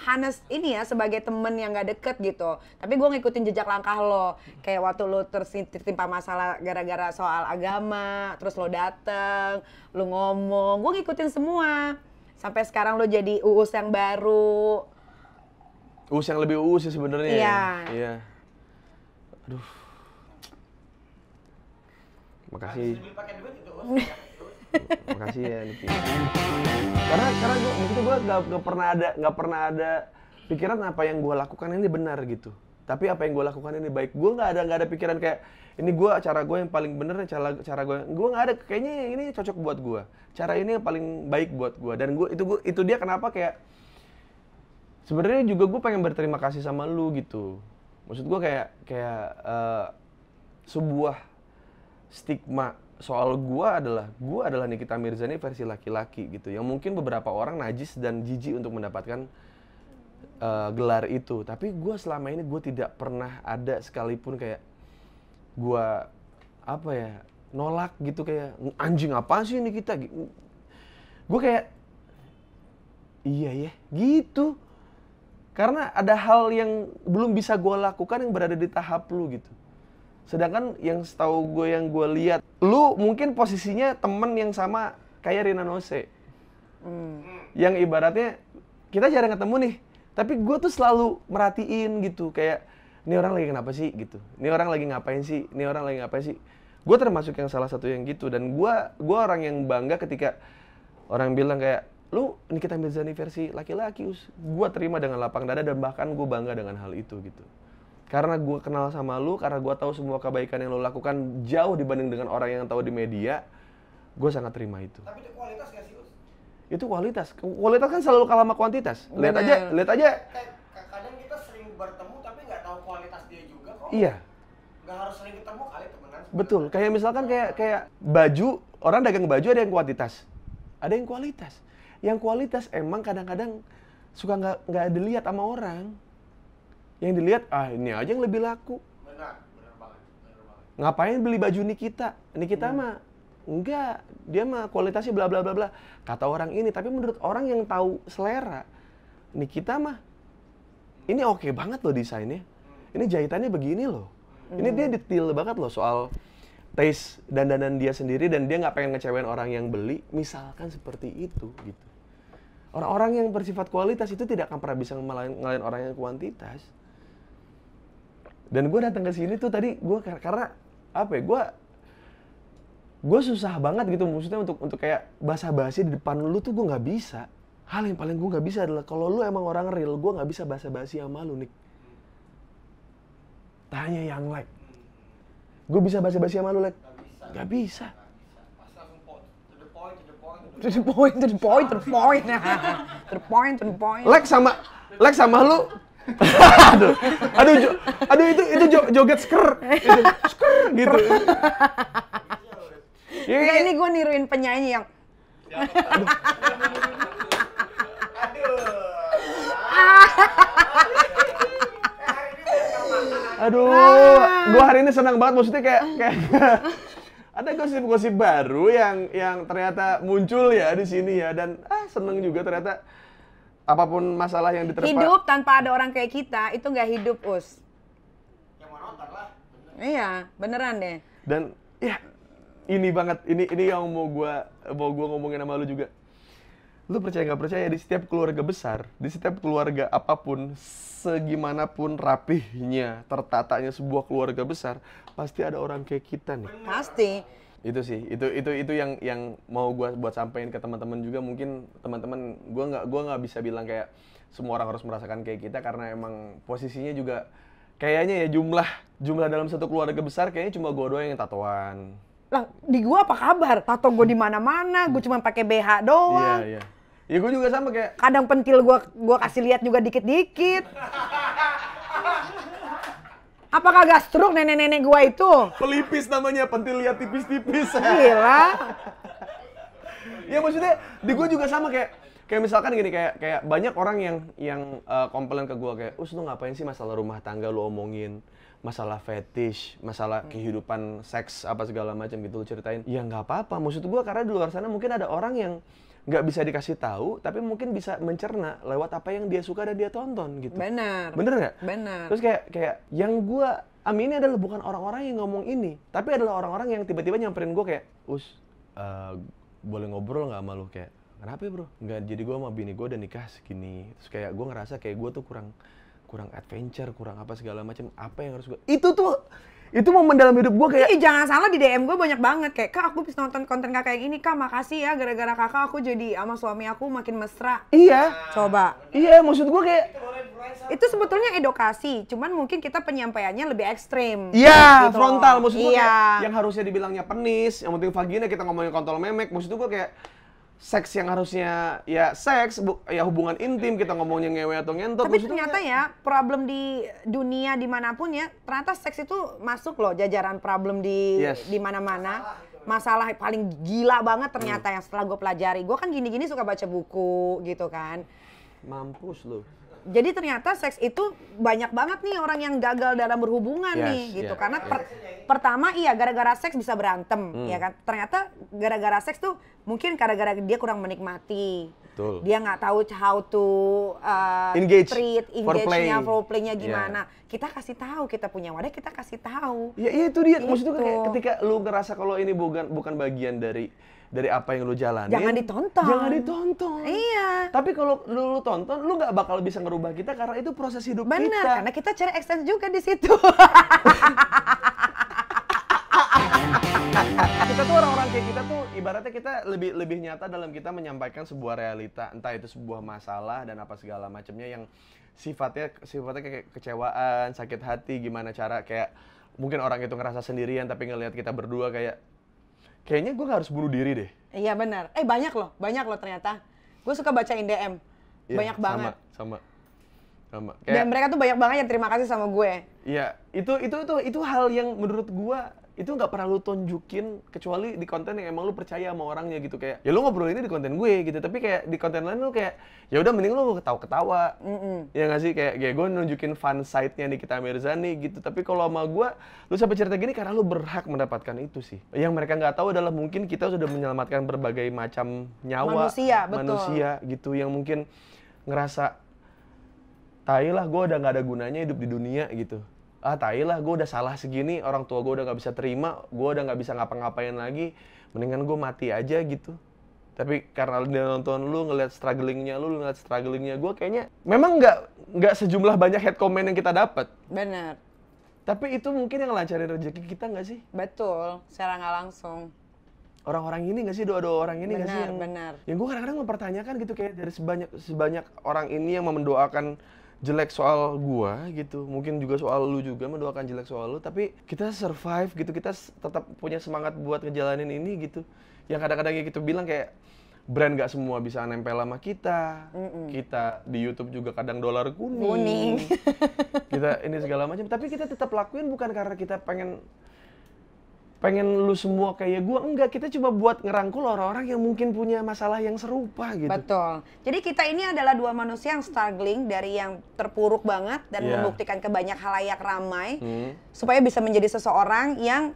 Hanes ini ya sebagai temen yang gak deket gitu. Tapi gue ngikutin jejak langkah lo. Kayak waktu lo tertimpa masalah gara-gara soal agama, terus lo dateng, lo ngomong, gue ngikutin semua. Sampai sekarang lo jadi uus yang baru. Uus yang lebih uus sih sebenarnya. Iya. Aduh. Makasih. Pakai duit itu, Us. Makasih ya Niki. Karena gue nggak pernah ada pikiran apa yang gue lakukan ini benar gitu. Tapi apa yang gue lakukan ini baik. Gue nggak ada pikiran kayak ini cara gue yang paling benar, cara gue nggak ada. Kayaknya ini cocok buat gue. Cara ini yang paling baik buat gue. Dan itu dia kenapa kayak sebenarnya juga gue pengen berterima kasih sama lu gitu. Maksud gue kayak sebuah stigma soal gue adalah Nikita Mirzani versi laki-laki gitu, yang mungkin beberapa orang najis dan jijik untuk mendapatkan gelar itu. Tapi gue selama ini gue tidak pernah ada sekalipun kayak gue nolak gitu, kayak anjing apa sih Nikita. Gue kayak iya ya gitu, karena ada hal yang belum bisa gue lakukan yang berada di tahap lu gitu. Sedangkan yang setahu gue yang gue lihat, lu mungkin posisinya temen yang sama kayak Rina Nose. Yang ibaratnya kita jarang ketemu nih, Tapi gue tuh selalu merhatiin gitu, kayak ini orang lagi kenapa sih gitu, ini orang lagi ngapain sih, ini orang lagi ngapain sih. Gue termasuk yang salah satu yang gitu, dan gue orang yang bangga ketika orang bilang kayak, lu Nikita Mirzani versi laki-laki, gue terima dengan lapang dada dan bahkan gue bangga dengan hal itu gitu. Karena gue kenal sama lu, karena gue tahu semua kebaikan yang lu lakukan jauh dibanding dengan orang yang tahu di media, gue sangat terima itu. Tapi itu kualitas nggak sih, Us? Itu kualitas. Kualitas kan selalu kalah sama kuantitas. Lihat aja. Kayak kadang kita sering bertemu tapi nggak tahu kualitas dia juga kok. Iya. Nggak harus sering ketemu kali temenan. Betul. Kayak misalkan kayak baju, orang dagang baju ada yang kuantitas, ada yang kualitas. Yang kualitas emang kadang-kadang suka nggak dilihat sama orang. Yang dilihat, ini aja yang lebih laku. Benar banget. Ngapain beli baju Nikita? Nikita mah enggak, dia mah kualitasnya bla bla bla bla. Kata orang ini, tapi menurut orang yang tahu selera, Nikita mah ini oke banget loh desainnya. Ini jahitannya begini loh. Ini dia detail banget loh soal taste dandanan dia sendiri, dan dia nggak pengen ngecewain orang yang beli, misalkan seperti itu gitu. Orang-orang yang bersifat kualitas itu tidak akan pernah bisa ngalahin orang yang kuantitas. Dan gue datang ke sini tuh tadi gue karena apa ya, gue susah banget gitu, maksudnya untuk kayak basa-basi di depan lu tuh gue nggak bisa. Hal yang paling gue nggak bisa adalah kalau lu emang orang real, gue nggak bisa basa-basi sama lu, Nik. Tanya yang like, gue bisa basa-basi sama lu, like? Nggak bisa. Pas langsung to the point. To the point. Like sama lu. aduh itu joget sker gitu. Ya, ini gue niruin penyanyi yang Aduh, gue hari ini senang banget, maksudnya kayak ada gosip-gosip baru yang ternyata muncul ya di sini ya, dan seneng juga ternyata apapun masalah yang diterpa. Hidup tanpa ada orang kayak kita itu nggak hidup, Us. Yang monoton lah. Iya, beneran deh. Dan ya ini banget, ini yang mau gua ngomongin sama lu juga. Lu percaya nggak percaya, di setiap keluarga besar, di setiap keluarga apapun, segimanapun rapihnya, tertatanya sebuah keluarga besar, pasti ada orang kayak kita nih. Pasti. Itu sih, itu yang mau gua buat sampein ke teman-teman juga. Mungkin teman-teman, gua nggak bisa bilang kayak semua orang harus merasakan kayak kita, karena emang posisinya juga kayaknya ya jumlah dalam satu keluarga besar kayaknya cuma gua doang yang tatoan. Lah, di gua apa kabar? Tato gua di mana-mana, gua cuma pakai BH doang. Iya. Ya gua juga sama kayak kadang pentil gua kasih lihat juga dikit-dikit. Apakah gastruk nenek-nenek gua itu? pelipis namanya, pentil lihat tipis-tipis. Gila. Ya maksudnya di gua juga sama kayak misalkan gini, kayak banyak orang yang komplain ke gua kayak, "Us, lu ngapain sih masalah rumah tangga lu omongin? Masalah fetish, masalah kehidupan seks apa segala macam gitu lu ceritain." Ya nggak apa-apa, maksud gua karena di luar sana mungkin ada orang yang nggak bisa dikasih tahu, tapi mungkin bisa mencerna lewat apa yang dia suka dan dia tonton gitu. Benar. Bener nggak? Benar. Terus kayak yang gua amini adalah bukan orang-orang yang ngomong ini, tapi adalah orang-orang yang tiba-tiba nyamperin gua kayak, "Us, boleh ngobrol nggak sama lu?" Kayak, "Kenapa ya bro?" "Nggak, jadi gua sama bini gua udah nikah segini." Terus kayak gua ngerasa kayak gua tuh kurang adventure, kurang apa segala macam. Apa yang harus gua... Itu momen dalam hidup gue kayak... jangan salah, di DM gue banyak banget kayak, "Kak, aku bisa nonton konten kakak yang ini, Kak, makasih ya, gara-gara kakak aku jadi sama suami aku makin mesra." Iya. Coba. Iya, maksud gue kayak... Itu sebetulnya edukasi, cuman mungkin kita penyampaiannya lebih ekstrim. Iya, Gitu frontal. loh. Maksud gue Iya. kayak yang harusnya dibilangnya penis, yang penting vagina kita ngomongin kontol memek. Maksud gue kayak seks yang harusnya ya seks, ya hubungan intim, kita ngomongnya ngewe atau ngentot. Tapi Maksud gue ternyata kayak, ya, problem di dunia dimanapun ya, ternyata seks itu masuk loh jajaran problem Yes. di mana-mana. Masalah paling gila banget ternyata yang setelah gue pelajari. Gue kan gini-gini suka baca buku gitu kan. mampus lu. Jadi ternyata seks itu banyak banget nih orang yang gagal dalam berhubungan nih gitu. Yeah. Karena pertama iya gara-gara seks bisa berantem ya kan. Ternyata gara-gara seks tuh mungkin gara-gara dia kurang menikmati. Betul. Dia nggak tahu how to treat, engage-nya, foreplay-nya gimana. Kita kasih tahu, kita punya wadah, kita kasih tahu. Ya itu dia, Gitu. maksud gue kayak ketika lu ngerasa kalau ini bukan bagian dari dari apa yang lu jalanin, Jangan ditonton. Jangan ditonton. Iya. Tapi kalau lu tonton, lu nggak bakal bisa ngerubah kita karena itu proses hidup Bener, kita. karena kita cari extend juga di situ. Kita tuh orang-orang kayak kita tuh ibaratnya kita lebih nyata dalam kita menyampaikan sebuah realita, entah itu sebuah masalah dan apa segala macamnya yang sifatnya kayak kecewaan, sakit hati, gimana cara kayak mungkin orang itu ngerasa sendirian tapi ngelihat kita berdua kayaknya gue harus bunuh diri deh. Iya benar. Banyak loh ternyata. Gue suka bacain DM. Ya, banyak banget. Sama. Dan mereka tuh banyak banget yang terima kasih sama gue. Iya, itu hal yang menurut gue itu nggak pernah lu tunjukin kecuali di konten yang emang lu percaya sama orangnya gitu, kayak ya lu ngobrol ini di konten gue gitu, tapi kayak di konten lain lu kayak ya udah mending lu ketawa-ketawa. Ya nggak sih, kayak gue nunjukin fun side-nya Nikita Mirzani gitu, tapi kalau sama gue lu sampai cerita gini karena lu berhak mendapatkan itu sih. Yang mereka nggak tahu adalah mungkin kita sudah menyelamatkan berbagai macam nyawa manusia gitu yang mungkin ngerasa tai lah gue udah nggak ada gunanya hidup di dunia gitu. Tai lah, gue udah salah segini, orang tua gue udah gak bisa terima, gue udah gak bisa ngapa-ngapain lagi, mendingan gue mati aja gitu. Tapi karena dia nonton lu, ngeliat strugglingnya lu ngeliat strugglingnya gue, kayaknya memang nggak sejumlah banyak hate comment yang kita dapat. Bener. Tapi itu mungkin yang lancarin rezeki kita nggak sih? Betul, secara nggak langsung. Orang-orang ini nggak sih, doa-doa orang ini nggak sih yang gue kadang-kadang mempertanyakan gitu, kayak dari sebanyak orang ini yang mendoakan jelek soal gua gitu, mungkin juga soal lu juga mendoakan jelek soal lu, tapi kita survive gitu, kita tetap punya semangat buat ngejalanin ini gitu. Yang kadang-kadang kita bilang kayak brand gak semua bisa nempel sama kita. Kita di YouTube juga kadang dolar kuning. Kita ini segala macam, tapi kita tetap lakuin bukan karena kita pengen lu semua kayak gua, enggak, kita cuma buat ngerangkul orang-orang yang mungkin punya masalah yang serupa gitu. Betul. Jadi kita ini adalah dua manusia yang struggling dari yang terpuruk banget dan membuktikan ke banyak halayak ramai supaya bisa menjadi seseorang yang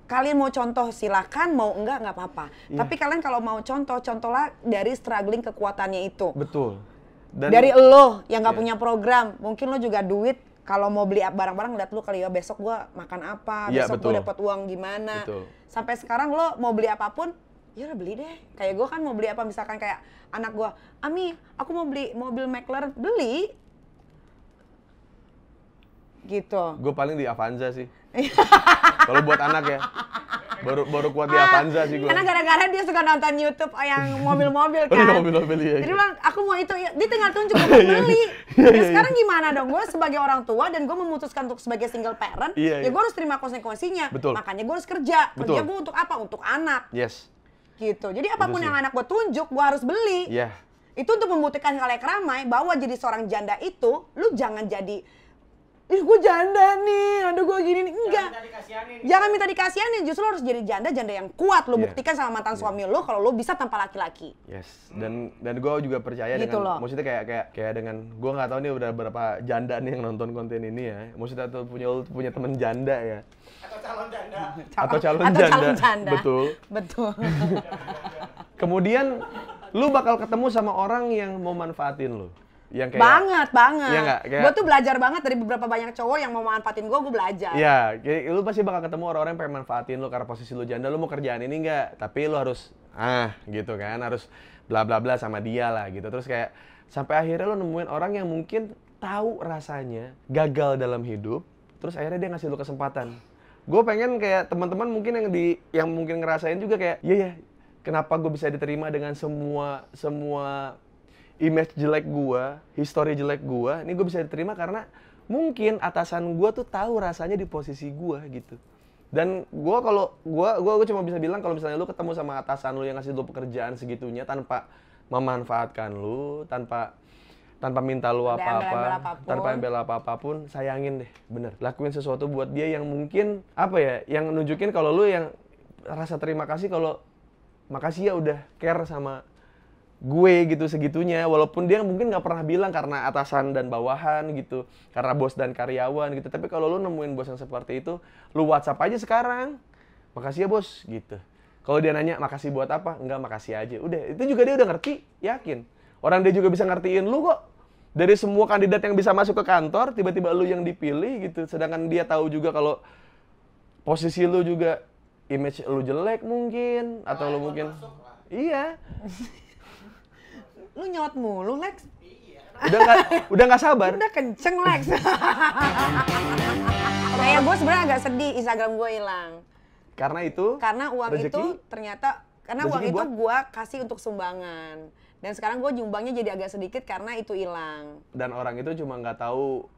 kalian mau contoh silakan, mau enggak apa-apa. Tapi kalian kalau mau contohlah dari struggling kekuatannya itu. Betul. Dari lo yang nggak punya program, mungkin lo juga duit. Kalau mau beli barang-barang, lihat lu kali ya, besok gua makan apa, besok gua dapat uang gimana. Sampai sekarang lo mau beli apapun, ya udah beli deh. Kayak gua kan mau beli apa, misalkan kayak anak gua, Ami, aku mau beli mobil McLaren, beli. Gitu. Gue paling di Avanza sih. Kalau buat anak ya. Baru kuat di Avanza sih gue. Karena gara-gara dia suka nonton YouTube yang mobil-mobil kan. Mobil-mobil iya. Jadi bilang, aku mau itu, dia tinggal tunjuk aku beli. Ya sekarang gimana dong? Gue sebagai orang tua dan gue memutuskan untuk sebagai single parent, ya gue harus terima konsekuensinya. Makanya gue harus kerja. Kerja gue untuk apa? Untuk anak. Yes. Gitu. Jadi apapun yang anak gue tunjuk, gue harus beli. Iya. Itu untuk membuktikan halayak ramai bahwa jadi seorang janda itu, lu jangan jadi gue janda nih, aduh gue gini nih, enggak. Jangan minta dikasihanin, justru lo harus jadi janda yang kuat. Lo buktikan sama mantan suami lo kalau lo bisa tanpa laki-laki. Yes, dan gue juga percaya gitu dengan, maksudnya kayak dengan, gue nggak tahu nih udah berapa janda nih yang nonton konten ini ya. Maksudnya tuh punya temen janda ya. Atau calon janda. Betul. Kemudian, lu bakal ketemu sama orang yang mau manfaatin lo. Yang kayak, banget. Ya Gue tuh belajar banget dari beberapa banyak cowok yang mau manfaatin gue belajar. Iya, lu pasti bakal ketemu orang-orang yang pengen manfaatin lu karena posisi lu janda, lu mau kerjaan ini enggak, tapi lu harus gitu kan, harus bla bla bla sama dia lah gitu. Terus kayak sampai akhirnya lu nemuin orang yang mungkin tahu rasanya gagal dalam hidup, terus akhirnya dia ngasih lu kesempatan. Gue pengen kayak teman-teman mungkin yang mungkin ngerasain juga kayak, iya, kenapa gue bisa diterima dengan semua image jelek gua, history jelek gua, ini gue bisa diterima karena mungkin atasan gua tuh tahu rasanya di posisi gua gitu. Dan gua cuma bisa bilang kalau misalnya lu ketemu sama atasan lu yang ngasih lu pekerjaan segitunya tanpa memanfaatkan lu, tanpa minta lu apa-apa, tanpa embel apapun, sayangin deh, bener. Lakuin sesuatu buat dia yang mungkin yang nunjukin kalau lu yang rasa terima kasih, kalau makasih ya udah care sama gue gitu segitunya, walaupun dia mungkin nggak pernah bilang karena atasan dan bawahan gitu, karena bos dan karyawan gitu. Tapi kalau lu nemuin bos yang seperti itu, lu WhatsApp aja sekarang, makasih ya bos gitu. Kalau dia nanya makasih buat apa, enggak, makasih aja. Udah, itu juga dia udah ngerti, yakin. Orang dia juga bisa ngertiin lu kok. Dari semua kandidat yang bisa masuk ke kantor, tiba-tiba lu yang dipilih gitu. Sedangkan dia tahu juga kalau posisi lu juga image lu jelek mungkin atau lu mungkin iya. Lu nyot mulu, Lex. Udah nggak sabar. Udah kenceng, Lex. Kayak gue sebenarnya agak sedih Instagram gue hilang. Karena uang rezeki, itu ternyata uang itu gue kasih untuk sumbangan. Dan sekarang gue nyumbangnya jadi agak sedikit karena itu hilang. Dan orang itu cuma nggak tahu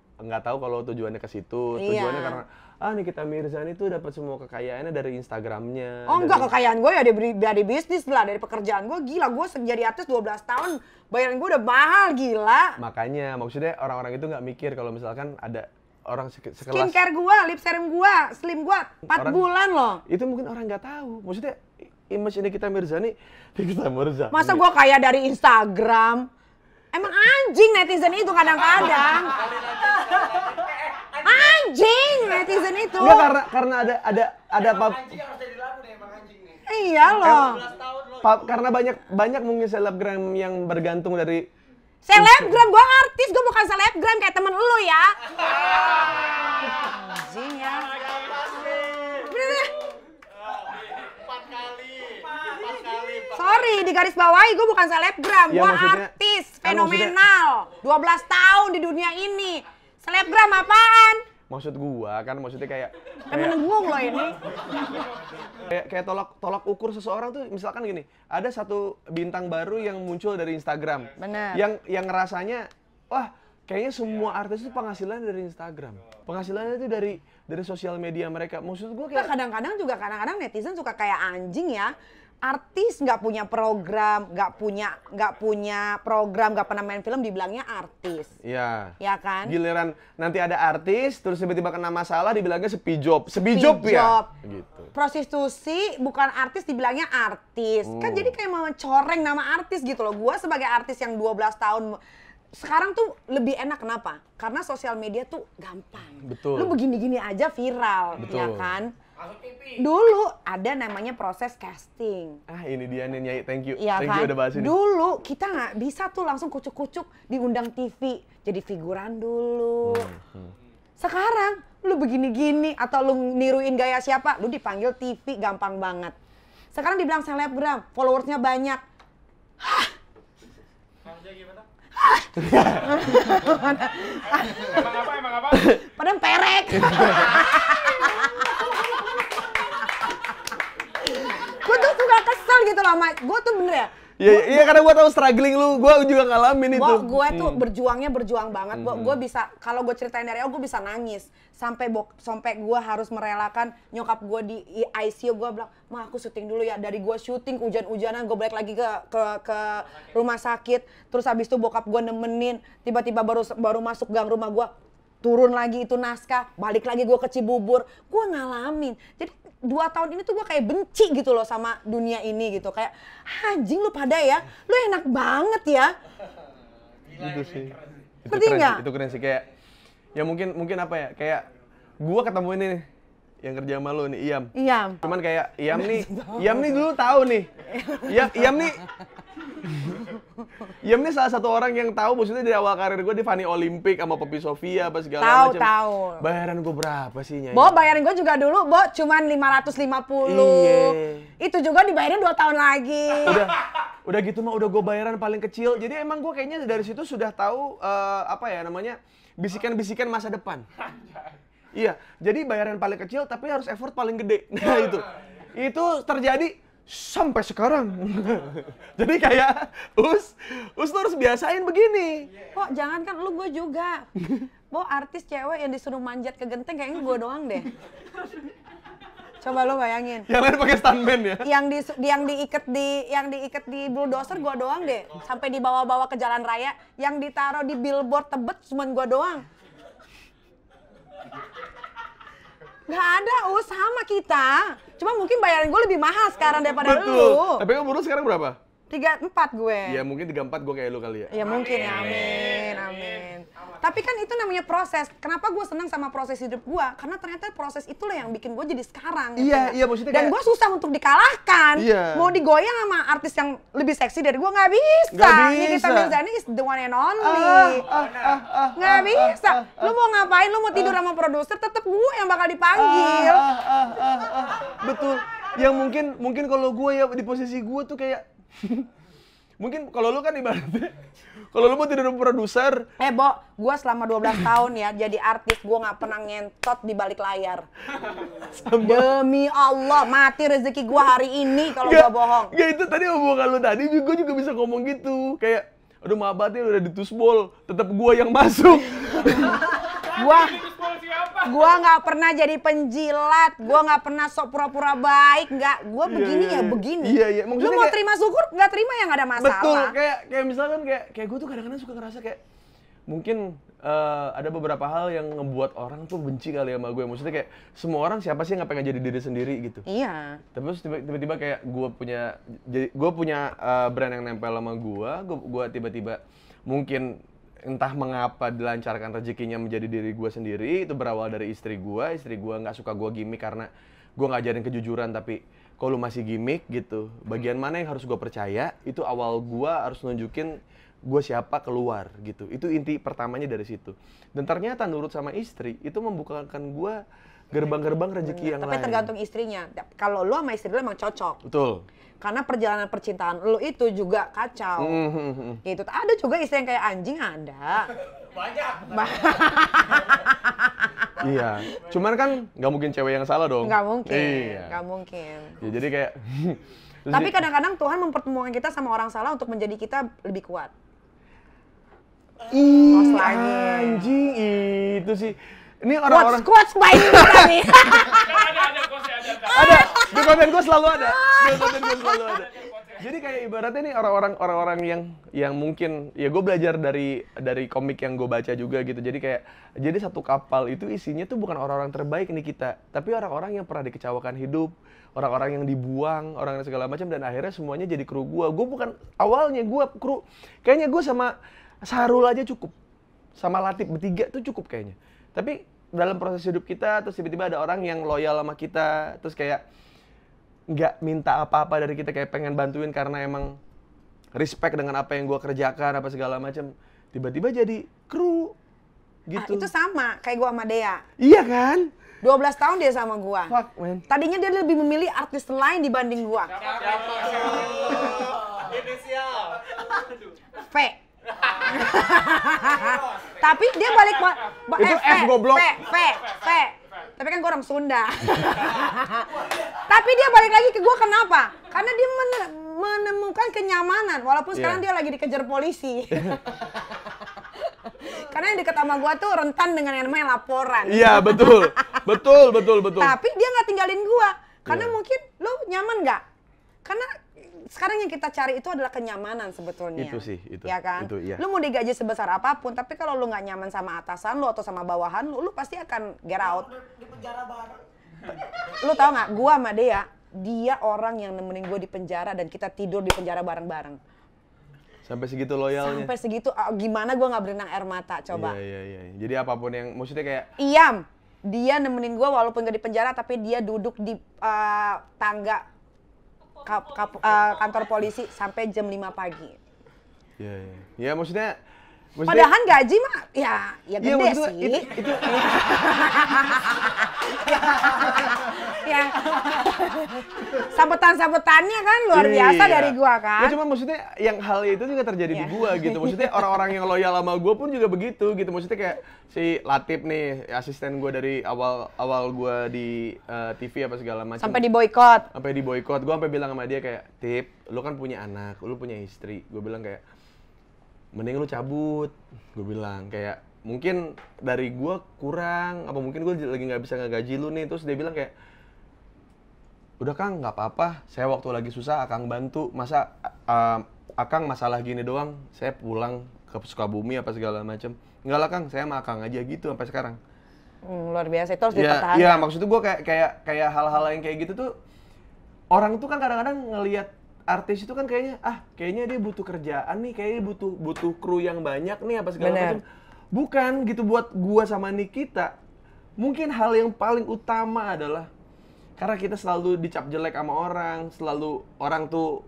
kalau tujuannya ke situ. Tujuannya karena Nikita Mirzani tuh dapat semua kekayaannya dari Instagramnya. Oh enggak, kekayaan gue ya dari bisnis lah, dari pekerjaan gue. Gila, gue jadi artis 12 tahun, bayaran gue udah mahal, gila. Makanya, maksudnya orang-orang itu nggak mikir kalau misalkan ada orang sekelas... Skincare gue, lip serum gue, slim gue, 4 bulan loh. Itu mungkin orang nggak tahu. Maksudnya, image Nikita Mirzani. Masa gue kaya dari Instagram? Emang anjing netizen itu kadang-kadang. Anjing netizen itu. Enggak, karena ada apa? Anjing harus jadi lagu deh, emang anjing nih. Iya loh. 12 tahun loh. Karena banyak mungkin selebgram yang bergantung dari Selebgram, gue artis, gue bukan selebgram kayak temen lu ya. Anjing ya. Bener. 4 kali. Sorry, di garis bawahi gue bukan selebgram, Ya, gue maksudnya- artis kan fenomenal. 12 tahun di dunia ini. Selebgram apaan? maksudnya kayak Menengung loh ini. kayak tolak ukur seseorang tuh misalkan gini, ada satu bintang baru yang muncul dari Instagram. Bener. Yang rasanya wah, kayaknya semua artis itu penghasilannya dari Instagram. Penghasilannya itu dari sosial media mereka. Maksud gue kayak Kadang-kadang netizen suka kayak anjing ya. Artis nggak punya program, nggak pernah main film, dibilangnya artis. Iya. Ya kan? Giliran nanti ada artis, terus tiba-tiba kena masalah, dibilangnya sepijob ya. Gitu. Prostitusi bukan artis, dibilangnya artis. Kan jadi kayak mau mencoreng nama artis gitu loh. Gua sebagai artis yang 12 tahun sekarang tuh lebih enak, kenapa? Karena sosial media tuh gampang. Betul. Lu begini-gini aja viral, Betul. ya kan? Masuk TV. Dulu ada namanya proses casting. Ini dia nih Nyai, thank you. Iya Thank kan? you udah bahas ini. Dulu kita nggak bisa tuh langsung kucuk-kucuk diundang TV. Jadi figuran dulu. Sekarang lu begini-gini atau lu niruin gaya siapa, lu dipanggil TV gampang banget. Sekarang dibilang selebgram, followersnya banyak. Maksudnya gimana? Emang apa? Padahal perek. Gue tuh suka kesel gitu loh, gue tuh bener ya. Iya, karena gue tahu struggling lu, gue juga ngalamin itu. Gue tuh berjuang banget. Gue bisa, kalau gue ceritain dari awal gue bisa nangis. Sampai gue harus merelakan nyokap gue di ICU. Gue bilang, "Ma, aku syuting dulu ya." Dari gue syuting hujan-hujanan, gue balik lagi ke rumah sakit. Terus habis itu bokap gue nemenin. Tiba-tiba baru masuk gang rumah gue, turun lagi itu naskah, balik lagi gue ke Cibubur. Gue ngalamin. Jadi 2 tahun ini tuh gue kayak benci gitu loh sama dunia ini gitu. Kayak, anjing lu pada ya, lu enak banget ya. Itu sih. Ngerti nggak? Itu keren sih, kayak ya mungkin apa ya, kayak gua ketemu ini nih yang kerja sama lu nih, Iam. Iya. Cuman kayak Iam nih dulu tahu nih. Iam nih salah satu orang yang tahu, maksudnya dari awal karir gue di Fanny Olympic sama Poppy Sofia apa segala macam. Tahu. Bayaran gue berapa sih, Nyai? Bo, bayarin gue juga dulu, Bo, cuman 550. Iya. Itu juga dibayarin 2 tahun lagi. Udah gitu mah udah gue bayaran paling kecil. Jadi emang gue kayaknya dari situ sudah tahu apa ya namanya, bisikan-bisikan masa depan. Iya, jadi bayaran paling kecil tapi harus effort paling gede. Nah itu terjadi sampai sekarang. Jadi kayak Us tuh harus biasain begini. Bo, jangan kan lu, gue juga. Bo, artis cewek yang disuruh manjat ke genteng kayaknya gue doang deh. Coba lu bayangin. Yang lain pakai stuntman ya. Yang diikat di bulldozer gue doang deh. Sampai dibawa-bawa ke jalan raya. Yang ditaruh di billboard Tebet cuman gue doang. Gak ada, sama kita. Cuma mungkin bayaran gue lebih mahal sekarang daripada lu. Tapi umur lu sekarang berapa? 34 gue. Ya mungkin 34 gue kayak lu kali ya. Ya mungkin ya, amin. Tapi kan itu namanya proses. Kenapa gue senang sama proses hidup gue? Karena ternyata proses itulah yang bikin gue jadi sekarang. Iya, maksudnya dan kayak... gue susah untuk dikalahkan. Iya. Mau digoyang sama artis yang lebih seksi dari gue, nggak bisa. Nikita Mirzani is the one and only. Nggak bisa. Lu mau ngapain? Lu mau tidur sama produser, tetep gue yang bakal dipanggil. Betul. yang mungkin kalau gue ya di posisi gue tuh kayak mungkin kalau lu kan ibaratnya kalau lu mau jadi produser. Bo, gue selama 12 tahun ya jadi artis, gue nggak pernah ngentot di balik layar. Demi Allah, mati rezeki gue hari ini kalau gue bohong. Gak, itu tadi omongan lu tadi, gue juga bisa ngomong gitu. Kayak, aduh maaf banget ya udah ditusbol, tetap gue yang masuk. Gua nggak pernah jadi penjilat, gua nggak pernah sok pura-pura baik, nggak. Gua begini ya begini. Iya. Lu mau terima syukur, nggak terima ya nggak ada masalah. Betul, kayak misalkan kayak gua tuh kadang-kadang suka ngerasa kayak mungkin ada beberapa hal yang ngebuat orang tuh benci kali sama gue. Maksudnya kayak semua orang siapa sih yang nggak pengen jadi diri sendiri gitu. Iya. Terus tiba-tiba kayak gue punya brand yang nempel sama gue tiba-tiba mungkin entah mengapa dilancarkan rezekinya menjadi diri gue sendiri. Itu berawal dari istri gue nggak suka gue gimmick karena gue ngajarin kejujuran, tapi kalau masih gimmick gitu, bagian mana yang harus gue percaya, itu awal gue harus nunjukin gue siapa keluar gitu. Itu inti pertamanya dari situ. Dan ternyata nurut sama istri itu membukakan gue gerbang-gerbang rezeki yang lain. Tapi tergantung istrinya. Kalau lu sama istri lu emang cocok. Betul. Karena perjalanan percintaan lu itu juga kacau. Gitu. Ada juga istri yang kayak anjing, ada. Banyak. Iya. Cuman kan nggak mungkin cewek yang salah dong. Nggak mungkin. Iya. Nggak mungkin. Ya, jadi kayak. Tapi kadang-kadang Tuhan mempertemukan kita sama orang salah untuk menjadi kita lebih kuat. Anjing itu sih. Ini orang-orang quotes by kita nih. Ada di konten gue selalu ada. Jadi kayak ibaratnya nih orang-orang yang mungkin ya gue belajar dari komik yang gue baca juga gitu. Jadi satu kapal itu isinya tuh bukan orang-orang terbaik nih kita, tapi orang-orang yang pernah dikecewakan hidup, orang-orang yang dibuang, orang yang segala macam, dan akhirnya semuanya jadi kru gue. Gue bukan awalnya gue kru. Kayaknya gue sama Sarul aja cukup. Sama Latif bertiga tuh cukup kayaknya. Tapi dalam proses hidup kita, terus tiba-tiba ada orang yang loyal sama kita, terus kayak nggak minta apa-apa dari kita, kayak pengen bantuin karena emang respect dengan apa yang gue kerjakan, apa segala macam. Tiba-tiba jadi kru, gitu. Itu sama, kayak gue sama Dea. Iya kan? 12 tahun dia sama gue. Fuck, man. Tadinya dia lebih memilih artis lain dibanding gue. Inisial. V. Tapi dia balik itu F goblok. V. Tapi kan gue orang Sunda. Tapi dia balik lagi ke gue kenapa? Karena dia menemukan kenyamanan walaupun sekarang dia lagi dikejar polisi. Karena yang deket sama gue tuh rentan dengan yang namanya laporan. Iya, betul. Betul. Tapi dia nggak tinggalin gue. Karena mungkin lu nyaman nggak? Karena sekarang yang kita cari itu adalah kenyamanan sebetulnya. Itu sih, itu. Ya kan? Itu, iya. Lu mau digaji sebesar apapun, tapi kalau lu nggak nyaman sama atasan lu atau sama bawahan lu pasti akan get out. Di penjara bareng. Lu tau nggak? Gua sama dia orang yang nemenin gue di penjara dan kita tidur di penjara bareng-bareng. Sampai segitu loyalnya. Sampai segitu, gimana gue nggak berenang air mata, coba. Iya. Jadi apapun yang, maksudnya kayak... Iyam, dia nemenin gue walaupun gak di penjara, tapi dia duduk di tangga kantor polisi sampai jam 5 pagi. Iya. Ya maksudnya Padahal gaji mah ya gede sih. Itu ya. Sabetan-sabetannya kan luar biasa dari gua kan. Ya, cuma maksudnya yang hal itu juga terjadi di gua gitu. Maksudnya orang-orang yang loyal sama gua pun juga begitu gitu. Maksudnya kayak si Latif nih, asisten gua dari awal gua di TV apa segala macam. Sampai diboikot. Gua sampai bilang sama dia kayak, "Tip, lu kan punya anak, lu punya istri." Gua bilang kayak, "Mending lu cabut," gue bilang, kayak mungkin dari gue kurang, apa mungkin gue lagi nggak bisa ngegaji lu nih. Terus dia bilang kayak, "Udah Kang, nggak apa-apa, saya waktu lagi susah Akang bantu, masa Akang masalah gini doang, saya pulang ke Sukabumi apa segala macam. Enggak lah Kang, saya sama Akang aja," gitu sampai sekarang. Luar biasa, itu harus dipertahankan. Iya, maksud gue kayak hal-hal yang kayak gitu tuh, orang tuh kan kadang-kadang ngelihat artis itu kan kayaknya dia butuh kerjaan nih, kayaknya butuh kru yang banyak nih apa segala macam. Bukan gitu, buat gua sama Nikita. Mungkin hal yang paling utama adalah karena kita selalu dicap jelek sama orang, selalu orang tuh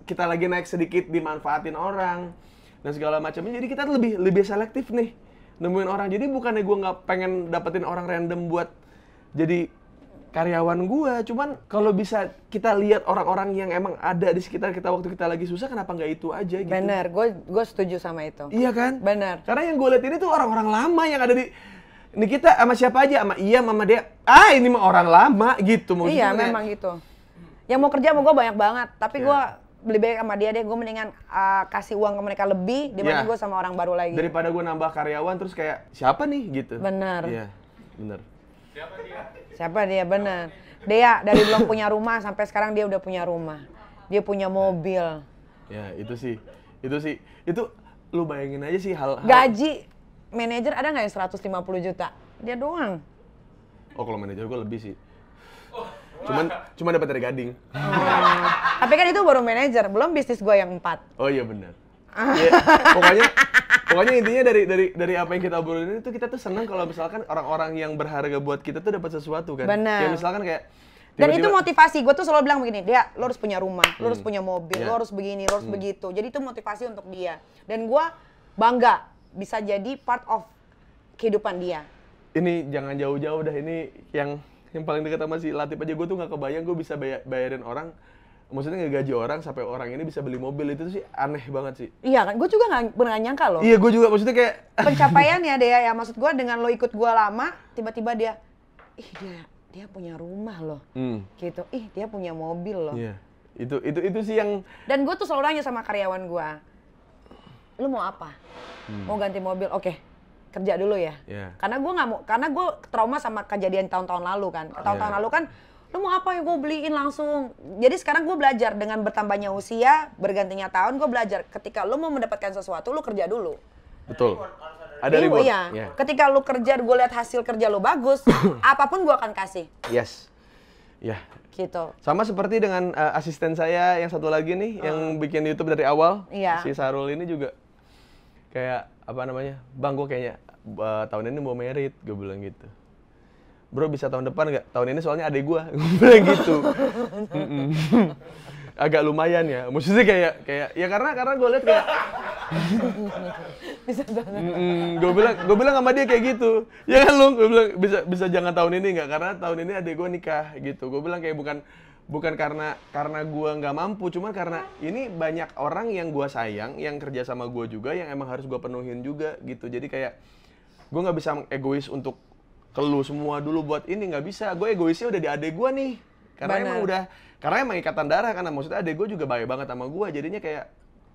kita lagi naik sedikit dimanfaatin orang dan segala macamnya. Jadi kita lebih selektif nih nemuin orang. Jadi bukannya gua nggak pengen dapetin orang random buat jadi karyawan gua, cuman kalau bisa kita lihat orang-orang yang emang ada di sekitar kita waktu kita lagi susah, kenapa nggak itu aja gitu? Bener, gue setuju sama itu. Iya kan? Bener. Karena yang gue lihat ini tuh orang-orang lama yang ada di ini kita sama siapa aja, sama Iya, sama dia. Ini mah orang lama gitu maksudnya. Iya, memang gitu. Yang mau kerja sama gue banyak banget, tapi gue Iya. lebih baik sama dia deh. Gue mendingan kasih uang ke mereka lebih dibanding Iya. gue sama orang baru lagi. Daripada gue nambah karyawan terus kayak siapa nih gitu. Bener. Iya, bener. Siapa dia? Bener. Dia dari belum punya rumah sampai sekarang dia udah punya rumah. Dia punya mobil. Ya itu sih. Itu lu bayangin aja sih hal. Gaji manajer ada nggak yang 150 juta? Dia doang. Oh kalau manajer gue lebih sih. Cuman dapat dari Gading. Tapi kan itu baru manajer, belum bisnis gue yang 4. Oh iya benar. Ya, pokoknya intinya dari apa yang kita obrolin itu kita tuh senang kalau misalkan orang-orang yang berharga buat kita tuh dapat sesuatu kan. Benar. Ya misalkan kayak Dan itu tiba-tiba- motivasi, gue tuh selalu bilang begini, dia lo harus punya rumah, lo harus punya mobil, Iya. lo harus begini, lo harus begitu. Jadi itu motivasi untuk dia. Dan gue bangga bisa jadi part of kehidupan dia. Ini jangan jauh-jauh dah, ini yang paling dekat sama si Latif aja, gue tuh nggak kebayang gue bisa bayarin orang, maksudnya ngegaji orang sampai orang ini bisa beli mobil, itu sih aneh banget sih. Iya kan, gue juga nggak pernah nyangka loh. Iya gue juga, maksudnya kayak Pencapaiannya dia ya, maksud gue dengan lo ikut gue lama, tiba-tiba dia, dia punya rumah loh, gitu. Dia punya mobil loh. Iya, itu sih yang Dan gue tuh selalu nanya sama karyawan gue, lu mau apa? Mau ganti mobil? Oke, kerja dulu ya. Iya. Karena gue trauma sama kejadian tahun-tahun lalu kan. Tahun-tahun Iya. lalu kan, lu mau apa ya gue beliin langsung. Jadi sekarang gue belajar dengan bertambahnya usia, bergantinya tahun, gue belajar ketika lu mau mendapatkan sesuatu, lu kerja dulu. betul. Ada reward. Iya. Iya. Ketika lu kerja, gue lihat hasil kerja lu bagus, apapun gue akan kasih. Yes. Ya. Gitu. Sama seperti dengan asisten saya yang satu lagi nih, yang bikin YouTube dari awal, Iya. si Sarul ini juga kayak apa namanya, bang gue kayaknya tahun ini mau merit, gue bilang gitu. Bro bisa tahun depan nggak? Tahun ini soalnya adek gue bilang gitu. Agak lumayan ya, maksudnya kayak ya karena gue lihat kayak gue bilang sama dia kayak gitu, ya kan lu, gue bilang bisa jangan tahun ini nggak, karena tahun ini adek gue nikah gitu. Gue bilang kayak bukan karena gue nggak mampu, cuman karena ini banyak orang yang gue sayang, yang kerja sama gue juga, yang emang harus gue penuhin juga gitu. Jadi kayak gue nggak bisa egois untuk ke lu semua dulu buat ini, nggak bisa. Gue egoisnya udah di adek gue nih, karena emang ikatan darah, karena maksudnya adek gue juga baik banget sama gue, jadinya kayak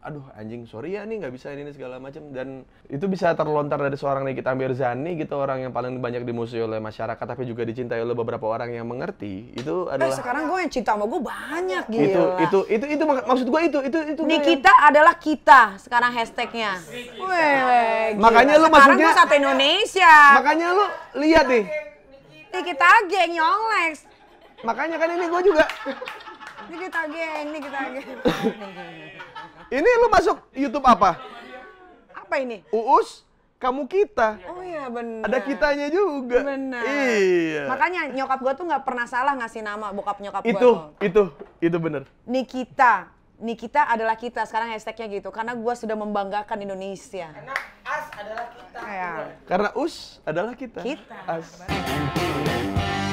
aduh anjing sorry ya nih nggak bisa ini segala macam. Dan itu bisa terlontar dari seorang Nikita Mirzani gitu, orang yang paling banyak dimusuhi oleh masyarakat tapi juga dicintai oleh beberapa orang yang mengerti. Itu adalah Sekarang gue yang cinta sama gue banyak gila. itu maksud gue itu Nikita adalah kita sekarang hashtagnya. Weh, gila. Makanya lu sekarang maksudnya- gue satu Indonesia. makanya lu lihat nih, Nikita geng Yonglex. makanya kan ini gue juga Nikita geng. ini lu masuk YouTube apa? Apa ini? Uus kamu kita. Oh iya benar. Ada kitanya juga. Benar. Iya. Makanya nyokap gue tuh nggak pernah salah ngasih nama bokap nyokap gue tuh. Itu bener. Nikita adalah kita sekarang hashtagnya gitu. Karena gue sudah membanggakan Indonesia. Karena as adalah kita. Ya. Karena Us adalah kita. Kita. As.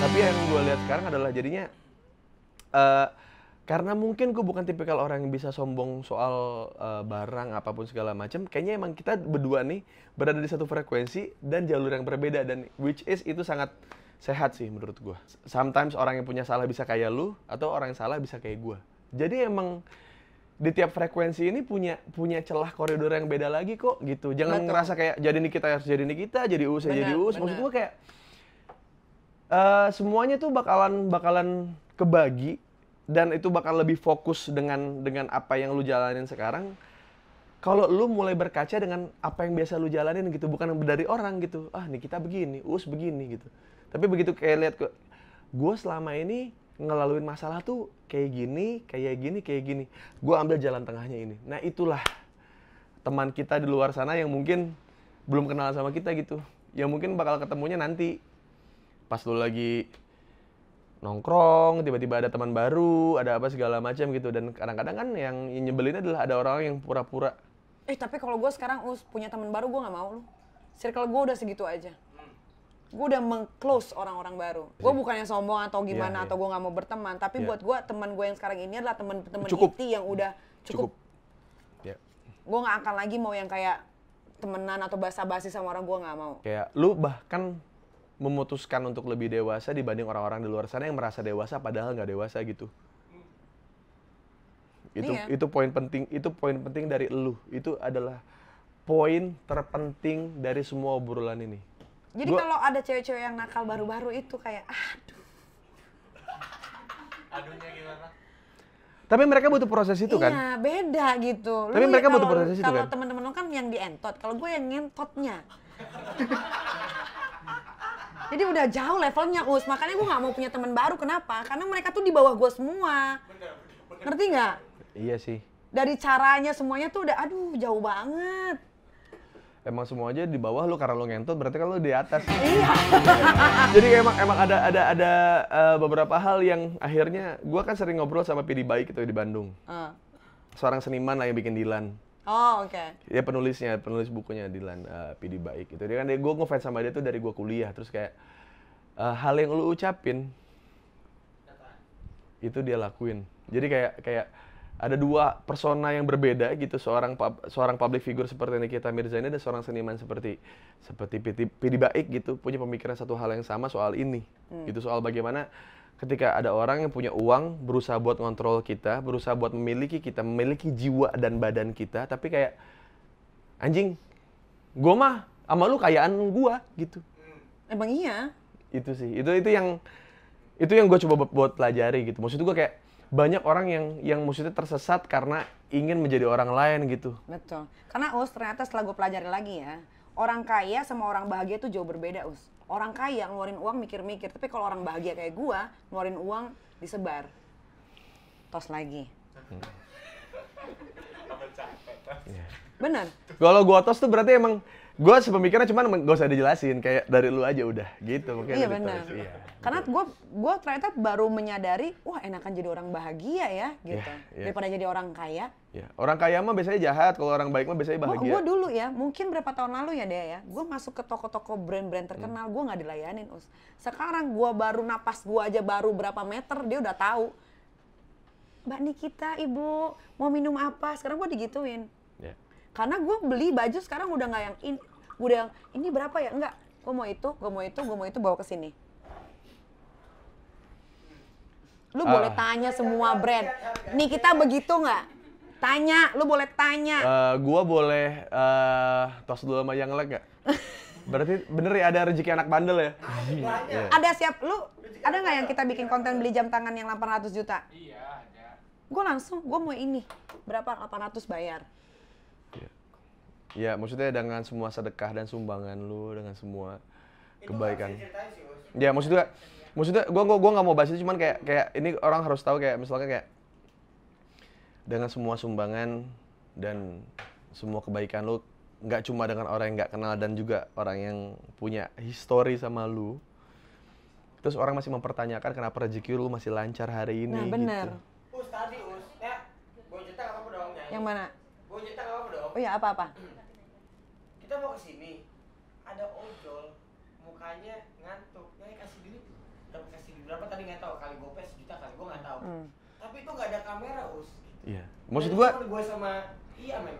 Tapi yang gue lihat sekarang adalah jadinya karena mungkin gue bukan tipikal orang yang bisa sombong soal barang apapun segala macam. Kayaknya emang kita berdua nih berada di satu frekuensi dan jalur yang berbeda, dan which is itu sangat sehat sih menurut gue. Sometimes orang yang punya salah bisa kayak lu, atau orang yang salah bisa kayak gue. Jadi emang di tiap frekuensi ini punya celah koridor yang beda lagi kok gitu. Jangan Betul. ngerasa kayak jadi Nikita harus jadi Nikita, jadi Us jadi Us. Maksud gue kayak semuanya tuh bakalan kebagi, dan itu bakal lebih fokus dengan apa yang lu jalanin sekarang. Kalau lu mulai berkaca dengan apa yang biasa lu jalanin gitu, bukan dari orang gitu. Nih kita begini, Us begini gitu. Tapi begitu kayak lihat gue selama ini ngelaluin masalah tuh kayak gini. Gue ambil jalan tengahnya ini. Nah itulah teman kita di luar sana yang mungkin belum kenal sama kita gitu. Yang mungkin bakal ketemunya nanti pas lu lagi nongkrong, tiba-tiba ada teman baru, ada apa segala macam gitu. Dan kadang-kadang kan yang nyebelin adalah ada orang yang pura-pura. Tapi kalau gue sekarang punya teman baru gue nggak mau lu. Circle gue udah segitu aja. gue udah meng-close orang-orang baru. Gue bukannya sombong atau gimana atau gue nggak mau berteman, tapi buat gue teman gue yang sekarang ini adalah teman-teman inti yang udah cukup. Gue nggak akan lagi mau yang kayak temenan atau basa-basi sama orang, gue nggak mau. Kayak lu bahkan memutuskan untuk lebih dewasa dibanding orang-orang di luar sana yang merasa dewasa padahal nggak dewasa gitu. Itu poin penting dari lu. Itu adalah poin terpenting dari semua obrolan ini. Jadi kalau ada cewek-cewek yang nakal baru-baru itu kayak Aduhnya gimana? Tapi mereka butuh proses itu kan? Iya, beda gitu. Tapi mereka butuh proses itu kan? Kalau teman-teman lu kan yang dientot, kalau gue yang ngentotnya. Jadi udah jauh levelnya, Us. Makanya gue nggak mau punya teman baru. Kenapa? Karena mereka tuh di bawah gue semua. Ngerti nggak? Iya sih. Dari caranya semuanya tuh udah, aduh jauh banget. Emang semua aja di bawah lu karena lu ngentot, berarti kan lu di atas. Iya. Jadi emang ada beberapa hal yang akhirnya gue kan sering ngobrol sama PD Baik itu di Bandung. Seorang seniman lah yang bikin Dilan. Oh, oke. Ya penulis bukunya Dilan, PD Baik itu. Dia kan gue ngefans sama dia tuh dari gue kuliah, terus kayak hal yang lu ucapin itu dia lakuin. Jadi kayak ada dua persona yang berbeda gitu, seorang public figure seperti Nikita Mirzani dan seorang seniman seperti PD Baik gitu, punya pemikiran satu hal yang sama soal ini. Gitu, soal bagaimana ketika ada orang yang punya uang, berusaha buat ngontrol kita, berusaha buat memiliki jiwa dan badan kita, tapi kayak anjing, gua mah sama lu kayaan gua gitu. Emang iya. Itu sih, itu yang gue coba buat pelajari gitu. Maksud gue kayak banyak orang yang maksudnya tersesat karena ingin menjadi orang lain gitu. Betul. Karena Us, ternyata setelah gue pelajari lagi ya, orang kaya sama orang bahagia itu jauh berbeda, Us. Orang kaya ngeluarin uang mikir-mikir, tapi kalau orang bahagia kayak gue, ngeluarin uang disebar. Tos lagi. Bener. Kalau gue tos tuh berarti emang gue sepemikiran, cuman gak usah dijelasin, kayak dari lu aja udah gitu. Iya benar. Iya. Karena gue ternyata baru menyadari, wah enakan jadi orang bahagia ya gitu, daripada jadi orang kaya. Ya. Orang kaya mah biasanya jahat, kalau orang baik mah biasanya bahagia. Gue dulu ya, mungkin berapa tahun lalu ya Dea ya, gue masuk ke toko-toko brand-brand terkenal, gue nggak dilayanin, Us. Sekarang gue baru napas gue aja baru berapa meter, dia udah tahu. Mbak Nikita, Ibu, mau minum apa? Sekarang gue digituin. Yeah. Karena gue beli baju sekarang udah nggak yang ini, udah yang ini berapa ya? Enggak, gue mau itu bawa ke sini. Lu boleh tanya semua brand. Nikita begitu nggak? Tanya, lu boleh tanya. Gua boleh tos dulu sama yang leg nggak? Berarti bener ya ada rezeki anak bandel ya? Ada siap, lu ada nggak yang kita bikin konten beli jam tangan yang 800 juta? Iya, ada. Gue mau ini. Berapa? 800 bayar. Ya, maksudnya dengan semua sedekah dan sumbangan lu, dengan semua kebaikan. Ya, maksudnya gue nggak mau bahas itu, cuman kayak ini orang harus tahu, kayak misalnya kayak dengan semua sumbangan dan semua kebaikan lu, nggak cuma dengan orang yang nggak kenal dan juga orang yang punya histori sama lu, terus orang masih mempertanyakan kenapa rezeki lu masih lancar hari ini. Nah bener. Gitu. Tadi ya, gue cerita apa dong? Yang mana? Gue cerita apa dong? Oh iya, apa-apa? Kita mau kesini, ada ojol, mukanya ngantuk, kasih duit berapa tadi nggak tahu, kali gopes sejuta kali, gue nggak tahu. Tapi itu nggak ada kamera, Us. Iya. Maksud gue sama men.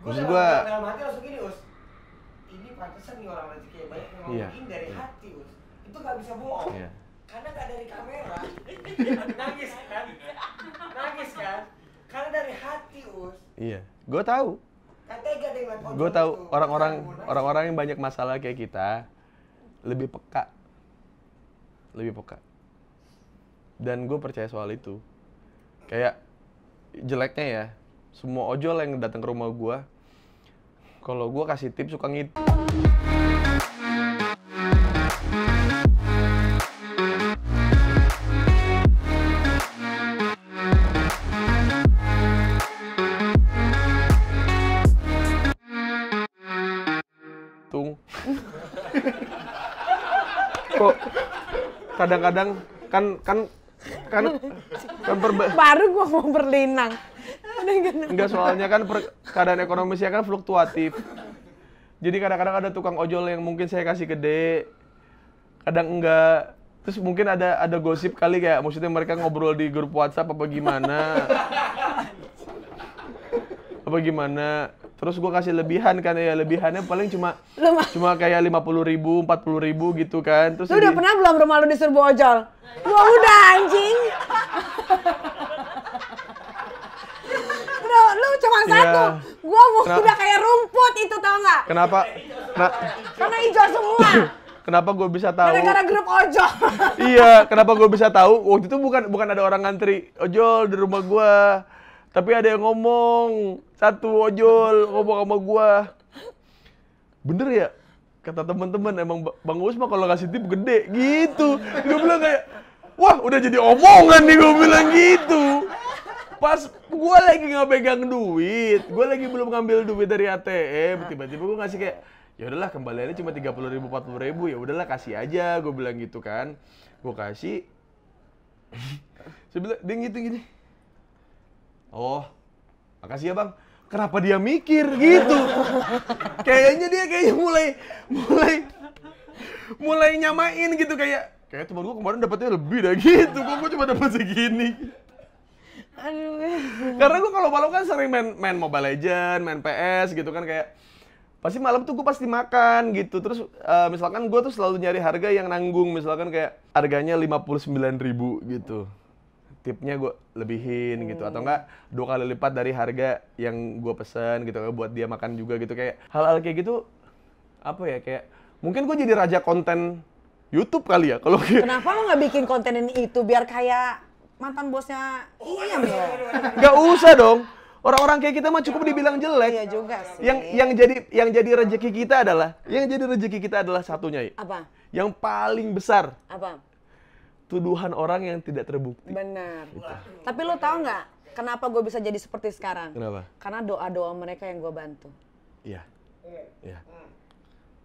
Maksud gue dalam hati langsung gini, Us. Ini pantesan nih orang rezeki banyak yang ngomongin dari hati, Us. Itu nggak bisa bohong. Iya. Karena nggak dari kamera. Nangis kan? Karena dari hati, Us. Iya. Gue tahu. Gue tahu orang-orang yang banyak masalah kayak kita lebih peka. Dan gue percaya soal itu. Kayak jeleknya ya, semua ojol yang datang ke rumah gue, kalau gue kasih tips suka ngitung. Kok kadang-kadang kan baru gua mau berlinang. Enggak, soalnya kan keadaan ekonomi sih kan fluktuatif. Jadi kadang-kadang ada tukang ojol yang mungkin saya kasih gede, kadang enggak. Terus mungkin ada gosip kali kayak maksudnya mereka ngobrol di grup WhatsApp apa gimana. Apa gimana. Terus gue kasih lebihan kan ya, lebihannya paling cuma kayak 50.000, 40.000 gitu kan. Terus lu udah pernah belum rumah lu diserbu ojol? Gua udah anjing. Lu cuma satu. Gua mau udah kayak rumput itu tau nggak? Kenapa? Karena hijau semua. Kenapa gue bisa tahu? Gara-gara grup ojol. Iya, kenapa gue bisa tahu? Waktu itu bukan ada orang ngantri ojol di rumah gue. Tapi ada yang ngomong, satu ojol ngomong sama gue. Bener ya? Kata teman-teman, emang Bang Uus mah kalau ngasih tip gede gitu. Gue bilang kayak, wah udah jadi omongan nih, gue bilang gitu. Pas gue lagi nggak pegang duit, gue lagi belum ngambil duit dari ATM, tiba-tiba gue ngasih kayak, ya udahlah kembaliannya cuma 30.000, 40.000, ya udahlah kasih aja, gue bilang gitu kan. Gue kasih, saya bilang dia gitu gini. Oh, makasih ya bang. Kenapa dia mikir gitu? Kayaknya dia mulai nyamain gitu kayak teman gue kemarin dapatnya lebih dah gitu. Kok gue cuma dapat segini. Aduh. Karena gue kalau malam kan sering main Mobile Legends, main PS gitu kan kayak pasti malam tuh gue pasti makan gitu. Terus misalkan gue tuh selalu nyari harga yang nanggung, misalkan kayak harganya 59.000 gitu. Tipnya gue lebihin gitu atau enggak 2 kali lipat dari harga yang gue pesen gitu buat dia makan juga gitu. Kayak hal-hal kayak gitu apa ya, kayak mungkin gue jadi raja konten YouTube kali ya kalau kayak. Kenapa lu nggak bikin konten ini itu biar kayak mantan bosnya Iyam ya? Nggak usah dong. Orang-orang kayak kita mah cukup dibilang jelek. Iya juga sih. Yang jadi rezeki kita adalah satunya ya. Apa? Yang paling besar. Apa? Tuduhan orang yang tidak terbukti. Benar. Tapi lo tau nggak kenapa gue bisa jadi seperti sekarang? Kenapa? Karena doa-doa mereka yang gue bantu. Iya. Iya.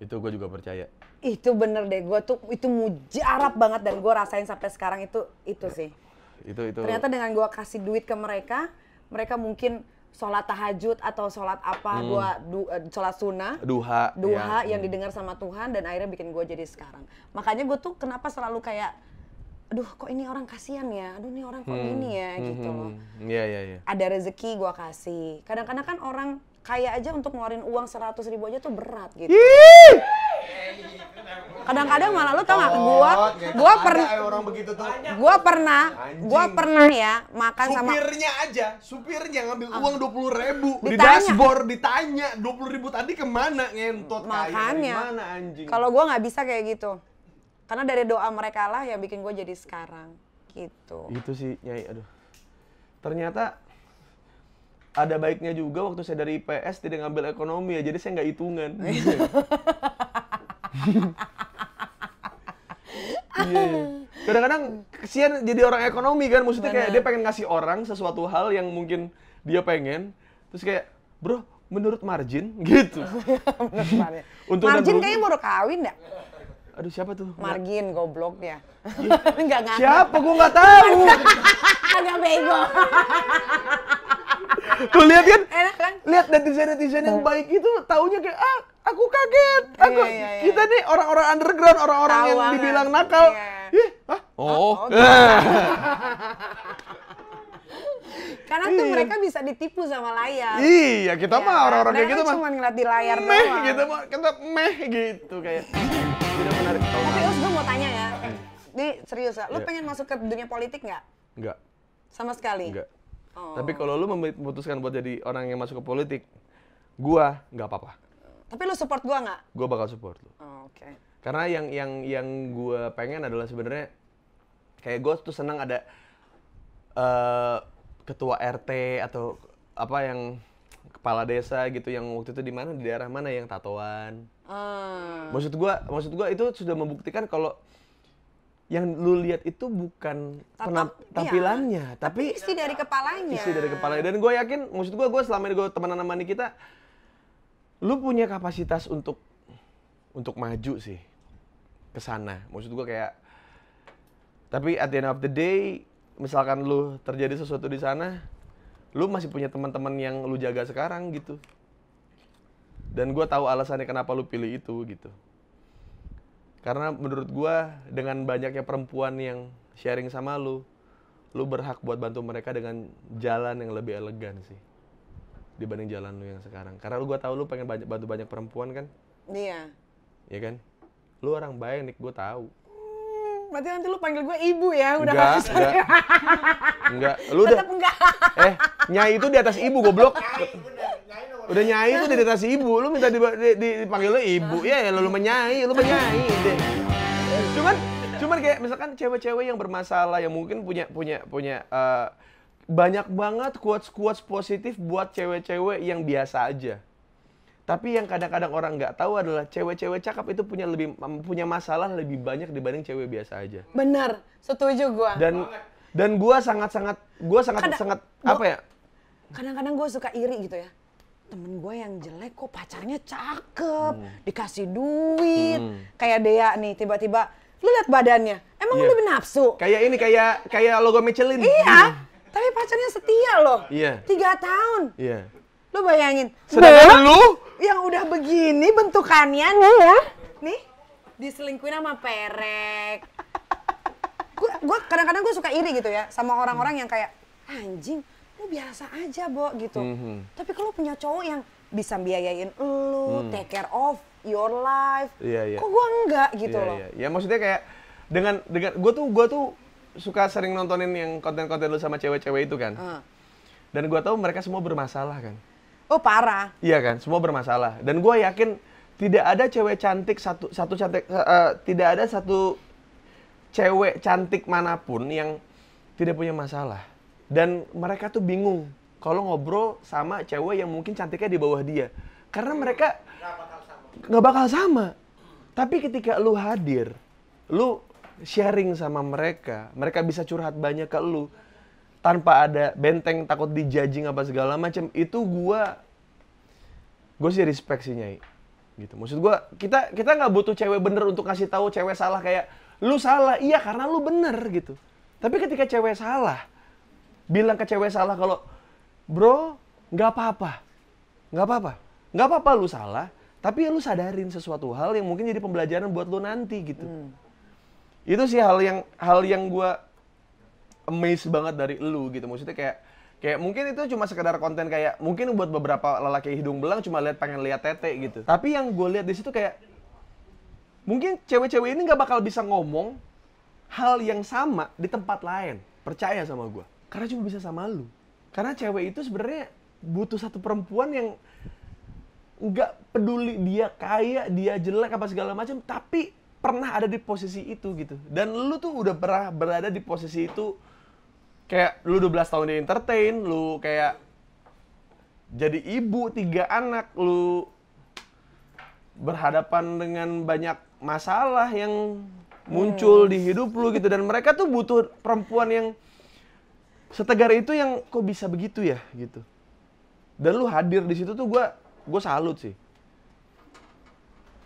Itu gue juga percaya. Itu bener deh, gue tuh itu mujarab banget dan gue rasain sampai sekarang itu sih. Itu. Ternyata dengan gue kasih duit ke mereka, mereka mungkin sholat tahajud atau sholat apa, sholat sunnah, duha ya. yang didengar sama Tuhan dan akhirnya bikin gue jadi sekarang. Makanya gue tuh kenapa selalu kayak, aduh kok ini orang kasihan ya, aduh ini orang kok gini ya gitu loh. Iya. Ada rezeki gue kasih. Kadang-kadang kan orang kaya aja untuk ngeluarin uang 100.000 aja tuh berat gitu. Kadang-kadang malah lu tau gak, gue pernah ya makan sama supirnya ngambil uang 20.000 di dashboard, ditanya 20.000 tadi kemana, ngentot. Makanya kaya, anjing. Kalau gue nggak bisa kayak gitu, karena dari doa mereka lah yang bikin gue jadi sekarang gitu. Itu sih Nyai, aduh. Ternyata ada baiknya juga waktu saya dari IPS tidak ngambil ekonomi ya, jadi saya nggak hitungan. Iya. Kadang-kadang kesian jadi orang ekonomi kan, maksudnya kayak dia pengen ngasih orang sesuatu hal yang mungkin dia pengen, terus kayak, bro, menurut margin gitu. Margin kayaknya baru kawin dah. Aduh siapa tuh? Margin goblok ya. Enggak ngaku. Siapa? Gua nggak tahu. Agak bego. Tuh lihat kan? Enak kan? Lihat netizen yang baik itu taunya kayak aku kaget. Kita nih orang-orang underground, orang-orang yang dibilang nakal. Karena tuh mereka bisa ditipu sama layar. Iya, kita mah orang-orang kayak gitu mah cuma ngeliat di layar doang. Kita gitu kayak. Tidak menarik. Tapi Us, gue mau tanya ya. Ini serius ya, lu pengen masuk ke dunia politik nggak? Nggak. Sama sekali? Nggak. Tapi kalau lu memutuskan buat jadi orang yang masuk ke politik, gua nggak apa-apa. Tapi lu support gua nggak? Gua bakal support lu. Oke. Karena yang gua pengen adalah sebenarnya kayak gua tuh senang ada ketua RT atau apa yang kepala desa gitu yang waktu itu di mana, di daerah mana yang tatoan. Maksud gua itu sudah membuktikan kalau yang lu lihat itu bukan tampilannya, tapi isi dari kepalanya. Isi dari kepalanya. Dan gue yakin, maksud gue selama ini gue temenan sama Nikita, lu punya kapasitas untuk maju sih ke sana. Maksud gue kayak, tapi at the end of the day, misalkan lu terjadi sesuatu di sana, lu masih punya teman-teman yang lu jaga sekarang gitu. Dan gue tahu alasannya kenapa lu pilih itu gitu. Karena menurut gue dengan banyaknya perempuan yang sharing sama lu berhak buat bantu mereka dengan jalan yang lebih elegan sih dibanding jalan lu yang sekarang. Karena gue tahu lu pengen bantu banyak perempuan kan? Iya. Iya kan? Lu orang baik nih, gue tahu. Berarti nanti lu panggil gue ibu ya, udah enggak. Lu tetep enggak. Nyai itu di atas ibu, goblok. Udah nyai itu di atas ibu, lu minta dipanggil lu ibu. Ya lu menyai deh. Cuman kayak misalkan cewek-cewek yang bermasalah yang mungkin punya banyak banget quotes positif buat cewek-cewek yang biasa aja. Tapi yang kadang-kadang orang nggak tahu adalah cewek-cewek cakep itu punya masalah lebih banyak dibanding cewek biasa aja. Bener, setuju gua. Dan gua sangat apa ya? Kadang-kadang gua suka iri gitu ya. Temen gue yang jelek kok pacarnya cakep, dikasih duit. Kayak Dea nih tiba-tiba, lu liat badannya, emang lu lebih nafsu? Kayak logo Michelin. Iya, tapi pacarnya setia loh. Iya. 3 tahun. Iya. Lu bayangin. Sedangkan lu yang udah begini bentukannya nih ya. Nih, diselingkuhin sama perek. Gue kadang-kadang gue suka iri gitu ya sama orang-orang yang kayak anjing, lu biasa aja, Bo, gitu. Tapi kalau punya cowok yang bisa biayain lu, take care of your life, kok gue enggak gitu loh. Ya maksudnya kayak dengan gue tuh suka sering nontonin yang konten-konten lu sama cewek-cewek itu kan. Dan gue tahu mereka semua bermasalah kan. Oh parah. Iya kan, semua bermasalah. Dan gue yakin tidak ada cewek cantik tidak ada satu cewek cantik manapun yang tidak punya masalah. Dan mereka tuh bingung kalau ngobrol sama cewek yang mungkin cantiknya di bawah dia. Karena mereka nggak bakal sama. Tapi ketika lu hadir, lu sharing sama mereka bisa curhat banyak ke lu. Tanpa ada benteng takut dijudging apa segala macam, itu gue sih respect sih Nyai gitu. Maksud gue kita nggak butuh cewek bener untuk kasih tahu cewek salah kayak lu salah, iya karena lu bener gitu. Tapi ketika cewek salah, bilang ke cewek salah kalau bro nggak apa-apa lu salah, tapi lu sadarin sesuatu hal yang mungkin jadi pembelajaran buat lu nanti gitu. Itu sih hal yang gue amazed banget dari lu gitu. Maksudnya kayak mungkin itu cuma sekedar konten kayak mungkin buat beberapa lelaki hidung belang cuma pengen lihat tete gitu. Tapi yang gue lihat di situ kayak mungkin cewek-cewek ini nggak bakal bisa ngomong hal yang sama di tempat lain. Percaya sama gue. Karena cuma bisa sama lu. Karena cewek itu sebenarnya butuh satu perempuan yang nggak peduli dia kaya, dia jelek apa segala macam, tapi pernah ada di posisi itu gitu. Dan lu tuh udah pernah berada di posisi itu. Kayak lu 12 tahun di entertain, lu kayak jadi ibu 3 anak, lu berhadapan dengan banyak masalah yang muncul di hidup lu gitu. Dan mereka tuh butuh perempuan yang setegar itu yang kok bisa begitu ya gitu. Dan lu hadir di situ tuh gue salut sih.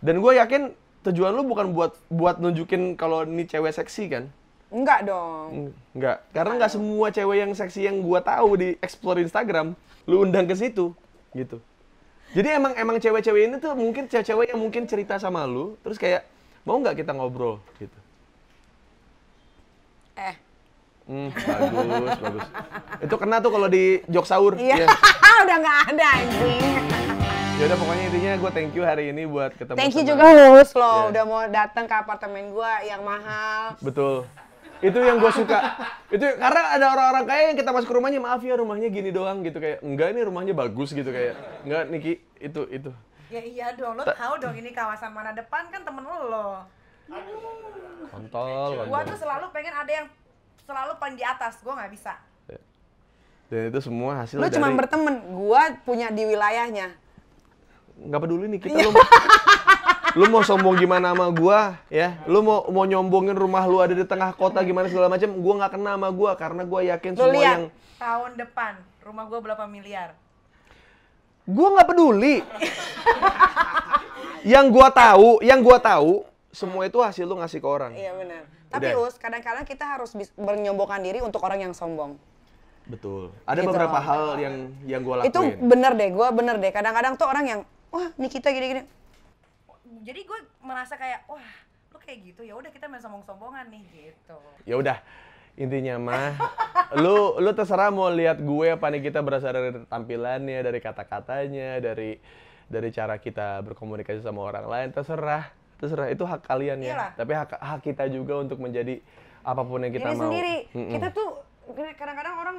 Dan gue yakin tujuan lu bukan buat nunjukin kalau ini cewek seksi kan? Enggak dong. Enggak, karena enggak semua cewek yang seksi yang gua tahu di explore Instagram lu undang ke situ gitu. Jadi emang cewek-cewek ini tuh mungkin cewek-cewek yang mungkin cerita sama lu terus kayak mau nggak kita ngobrol gitu. Bagus. Itu kena tuh kalau di jok sahur. Iya. Udah nggak ada anjing. Ya udah pokoknya intinya gue thank you hari ini buat ketemu. Thank you juga Hus lo udah mau datang ke apartemen gue yang mahal. Betul. Itu yang gue suka. Itu karena ada orang-orang kaya yang kita masuk ke rumahnya, maaf ya rumahnya gini doang gitu kayak. Enggak ini rumahnya bagus gitu kayak. Enggak Niki, itu. Ya iya dong, lo tahu dong ini kawasan mana depan kan temen lo. Kontol. Gua tuh selalu pengen ada yang selalu paling di atas, gua nggak bisa. Dan itu semua hasil lu dari... cuma berteman, gua punya di wilayahnya. Nggak peduli nih kita lu mau sombong gimana sama gua ya, lu mau nyombongin rumah lu ada di tengah kota gimana segala macam, gua nggak kena sama gua karena gua yakin lu semua liat. yang Tahun depan rumah gua berapa miliar? Gua nggak peduli. yang gua tahu semua itu hasil lu ngasih ke orang. Iya benar. Tapi Us, kadang-kadang kita harus menyombongkan diri untuk orang yang sombong. Betul. Ada gitu. Beberapa hal yang gua lakuin. Itu bener deh, gua bener deh. Kadang-kadang tuh orang yang wah Nikita gini-gini. Jadi gue merasa kayak, wah lu kayak gitu, ya udah kita main sombong-sombongan nih gitu. Ya udah, intinya mah lu terserah mau lihat gue apa nih, kita berasal dari tampilannya, dari kata-katanya, dari cara kita berkomunikasi sama orang lain, terserah itu hak kalian ya. Iyalah. Tapi hak kita juga untuk menjadi apapun yang kita Diri mau. sendiri. Kita tuh kadang-kadang orang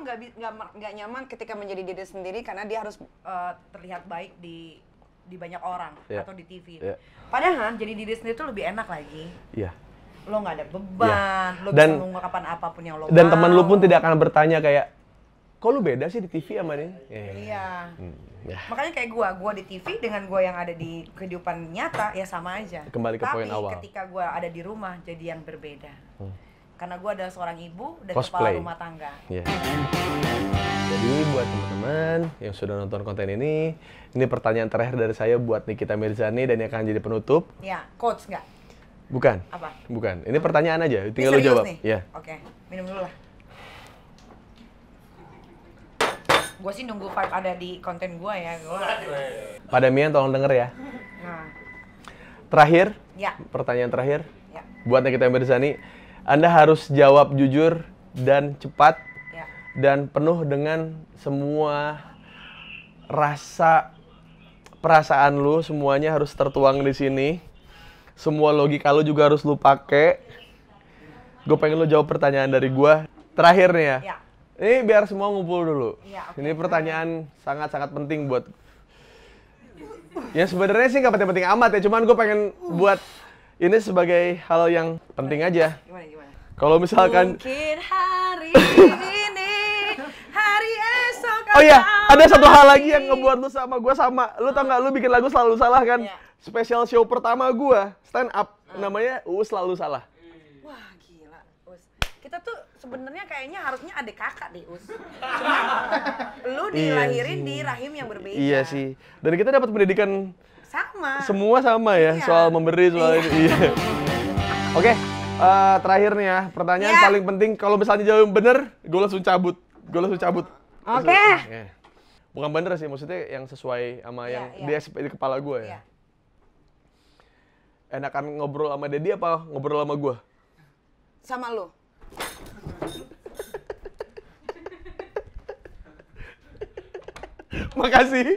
nggak nyaman ketika menjadi diri sendiri karena dia harus Terlihat baik di banyak orang Iya. atau di TV. Iya. Padahal jadi diri sendiri tuh lebih enak lagi. Iya. Lo nggak ada beban, lo Dan- bisa mengungkapkan apapun yang lo Dan mau. teman lu pun tidak akan bertanya kayak, kok lu beda sih di TV sama dia? Iya. Ya. Makanya kayak gua di TV dengan gua yang ada di kehidupan nyata ya sama aja. Kembali ke poin awal. Tapi ketika gua ada di rumah jadi yang berbeda. Karena gua adalah seorang ibu dan Cosplay. kepala rumah tangga. Iya. Jadi buat teman-teman yang sudah nonton konten ini pertanyaan terakhir dari saya buat Nikita Mirzani dan yang akan jadi penutup. Ya, coach nggak? Bukan. Apa? Bukan. Ini pertanyaan aja, Ini tinggal lu serius jawab. nih? Ya. Oke, minum dulu lah. Gue sih nunggu vibe ada di konten gue ya. Pada Mian tolong denger ya. Nah, Terakhir, ya, pertanyaan terakhir ya, buat Nikita Mirzani, Anda harus jawab jujur dan cepat ya. dan penuh dengan semua perasaan lu, semuanya harus tertuang di sini. Semua logika lu juga harus lu pakai. Gue pengen lu jawab pertanyaan dari gua. Terakhir nih ya. Ya. Ini biar semua ngumpul dulu. Ya, oke. Ini pertanyaan sangat-sangat penting buat. Ya sebenarnya sih nggak penting-penting amat ya, cuman gue pengen buat ini sebagai hal yang penting aja. Gimana? Kalau misalkan, Mungkin hari ini, hari esok. oh iya, ada satu hal kembali. lagi yang ngebuat lu sama gue sama. Lu tau nggak? Lu bikin lagu selalu salah kan? Iya. Spesial show pertama gue, stand up, namanya Selalu Salah. Wah, gila, Us. Kita tuh sebenarnya kayaknya harusnya adik kakak deh, Us. Cuman lu dilahirin di rahim yang berbeda. Iya sih. Dan kita dapat pendidikan Sama. semua sama ya, Iya. soal memberi, soal Iya. ini. Iya. Oke, terakhir nih ya, pertanyaan Iya. paling penting. Kalau misalnya jawab bener, gue langsung cabut. Oke. Oke. Bukan bener sih, maksudnya yang sesuai sama Iya, yang iya. di kepala gue ya. Iya. Enakan ngobrol sama Dedi apa ngobrol sama gue? Sama lu. Makasih.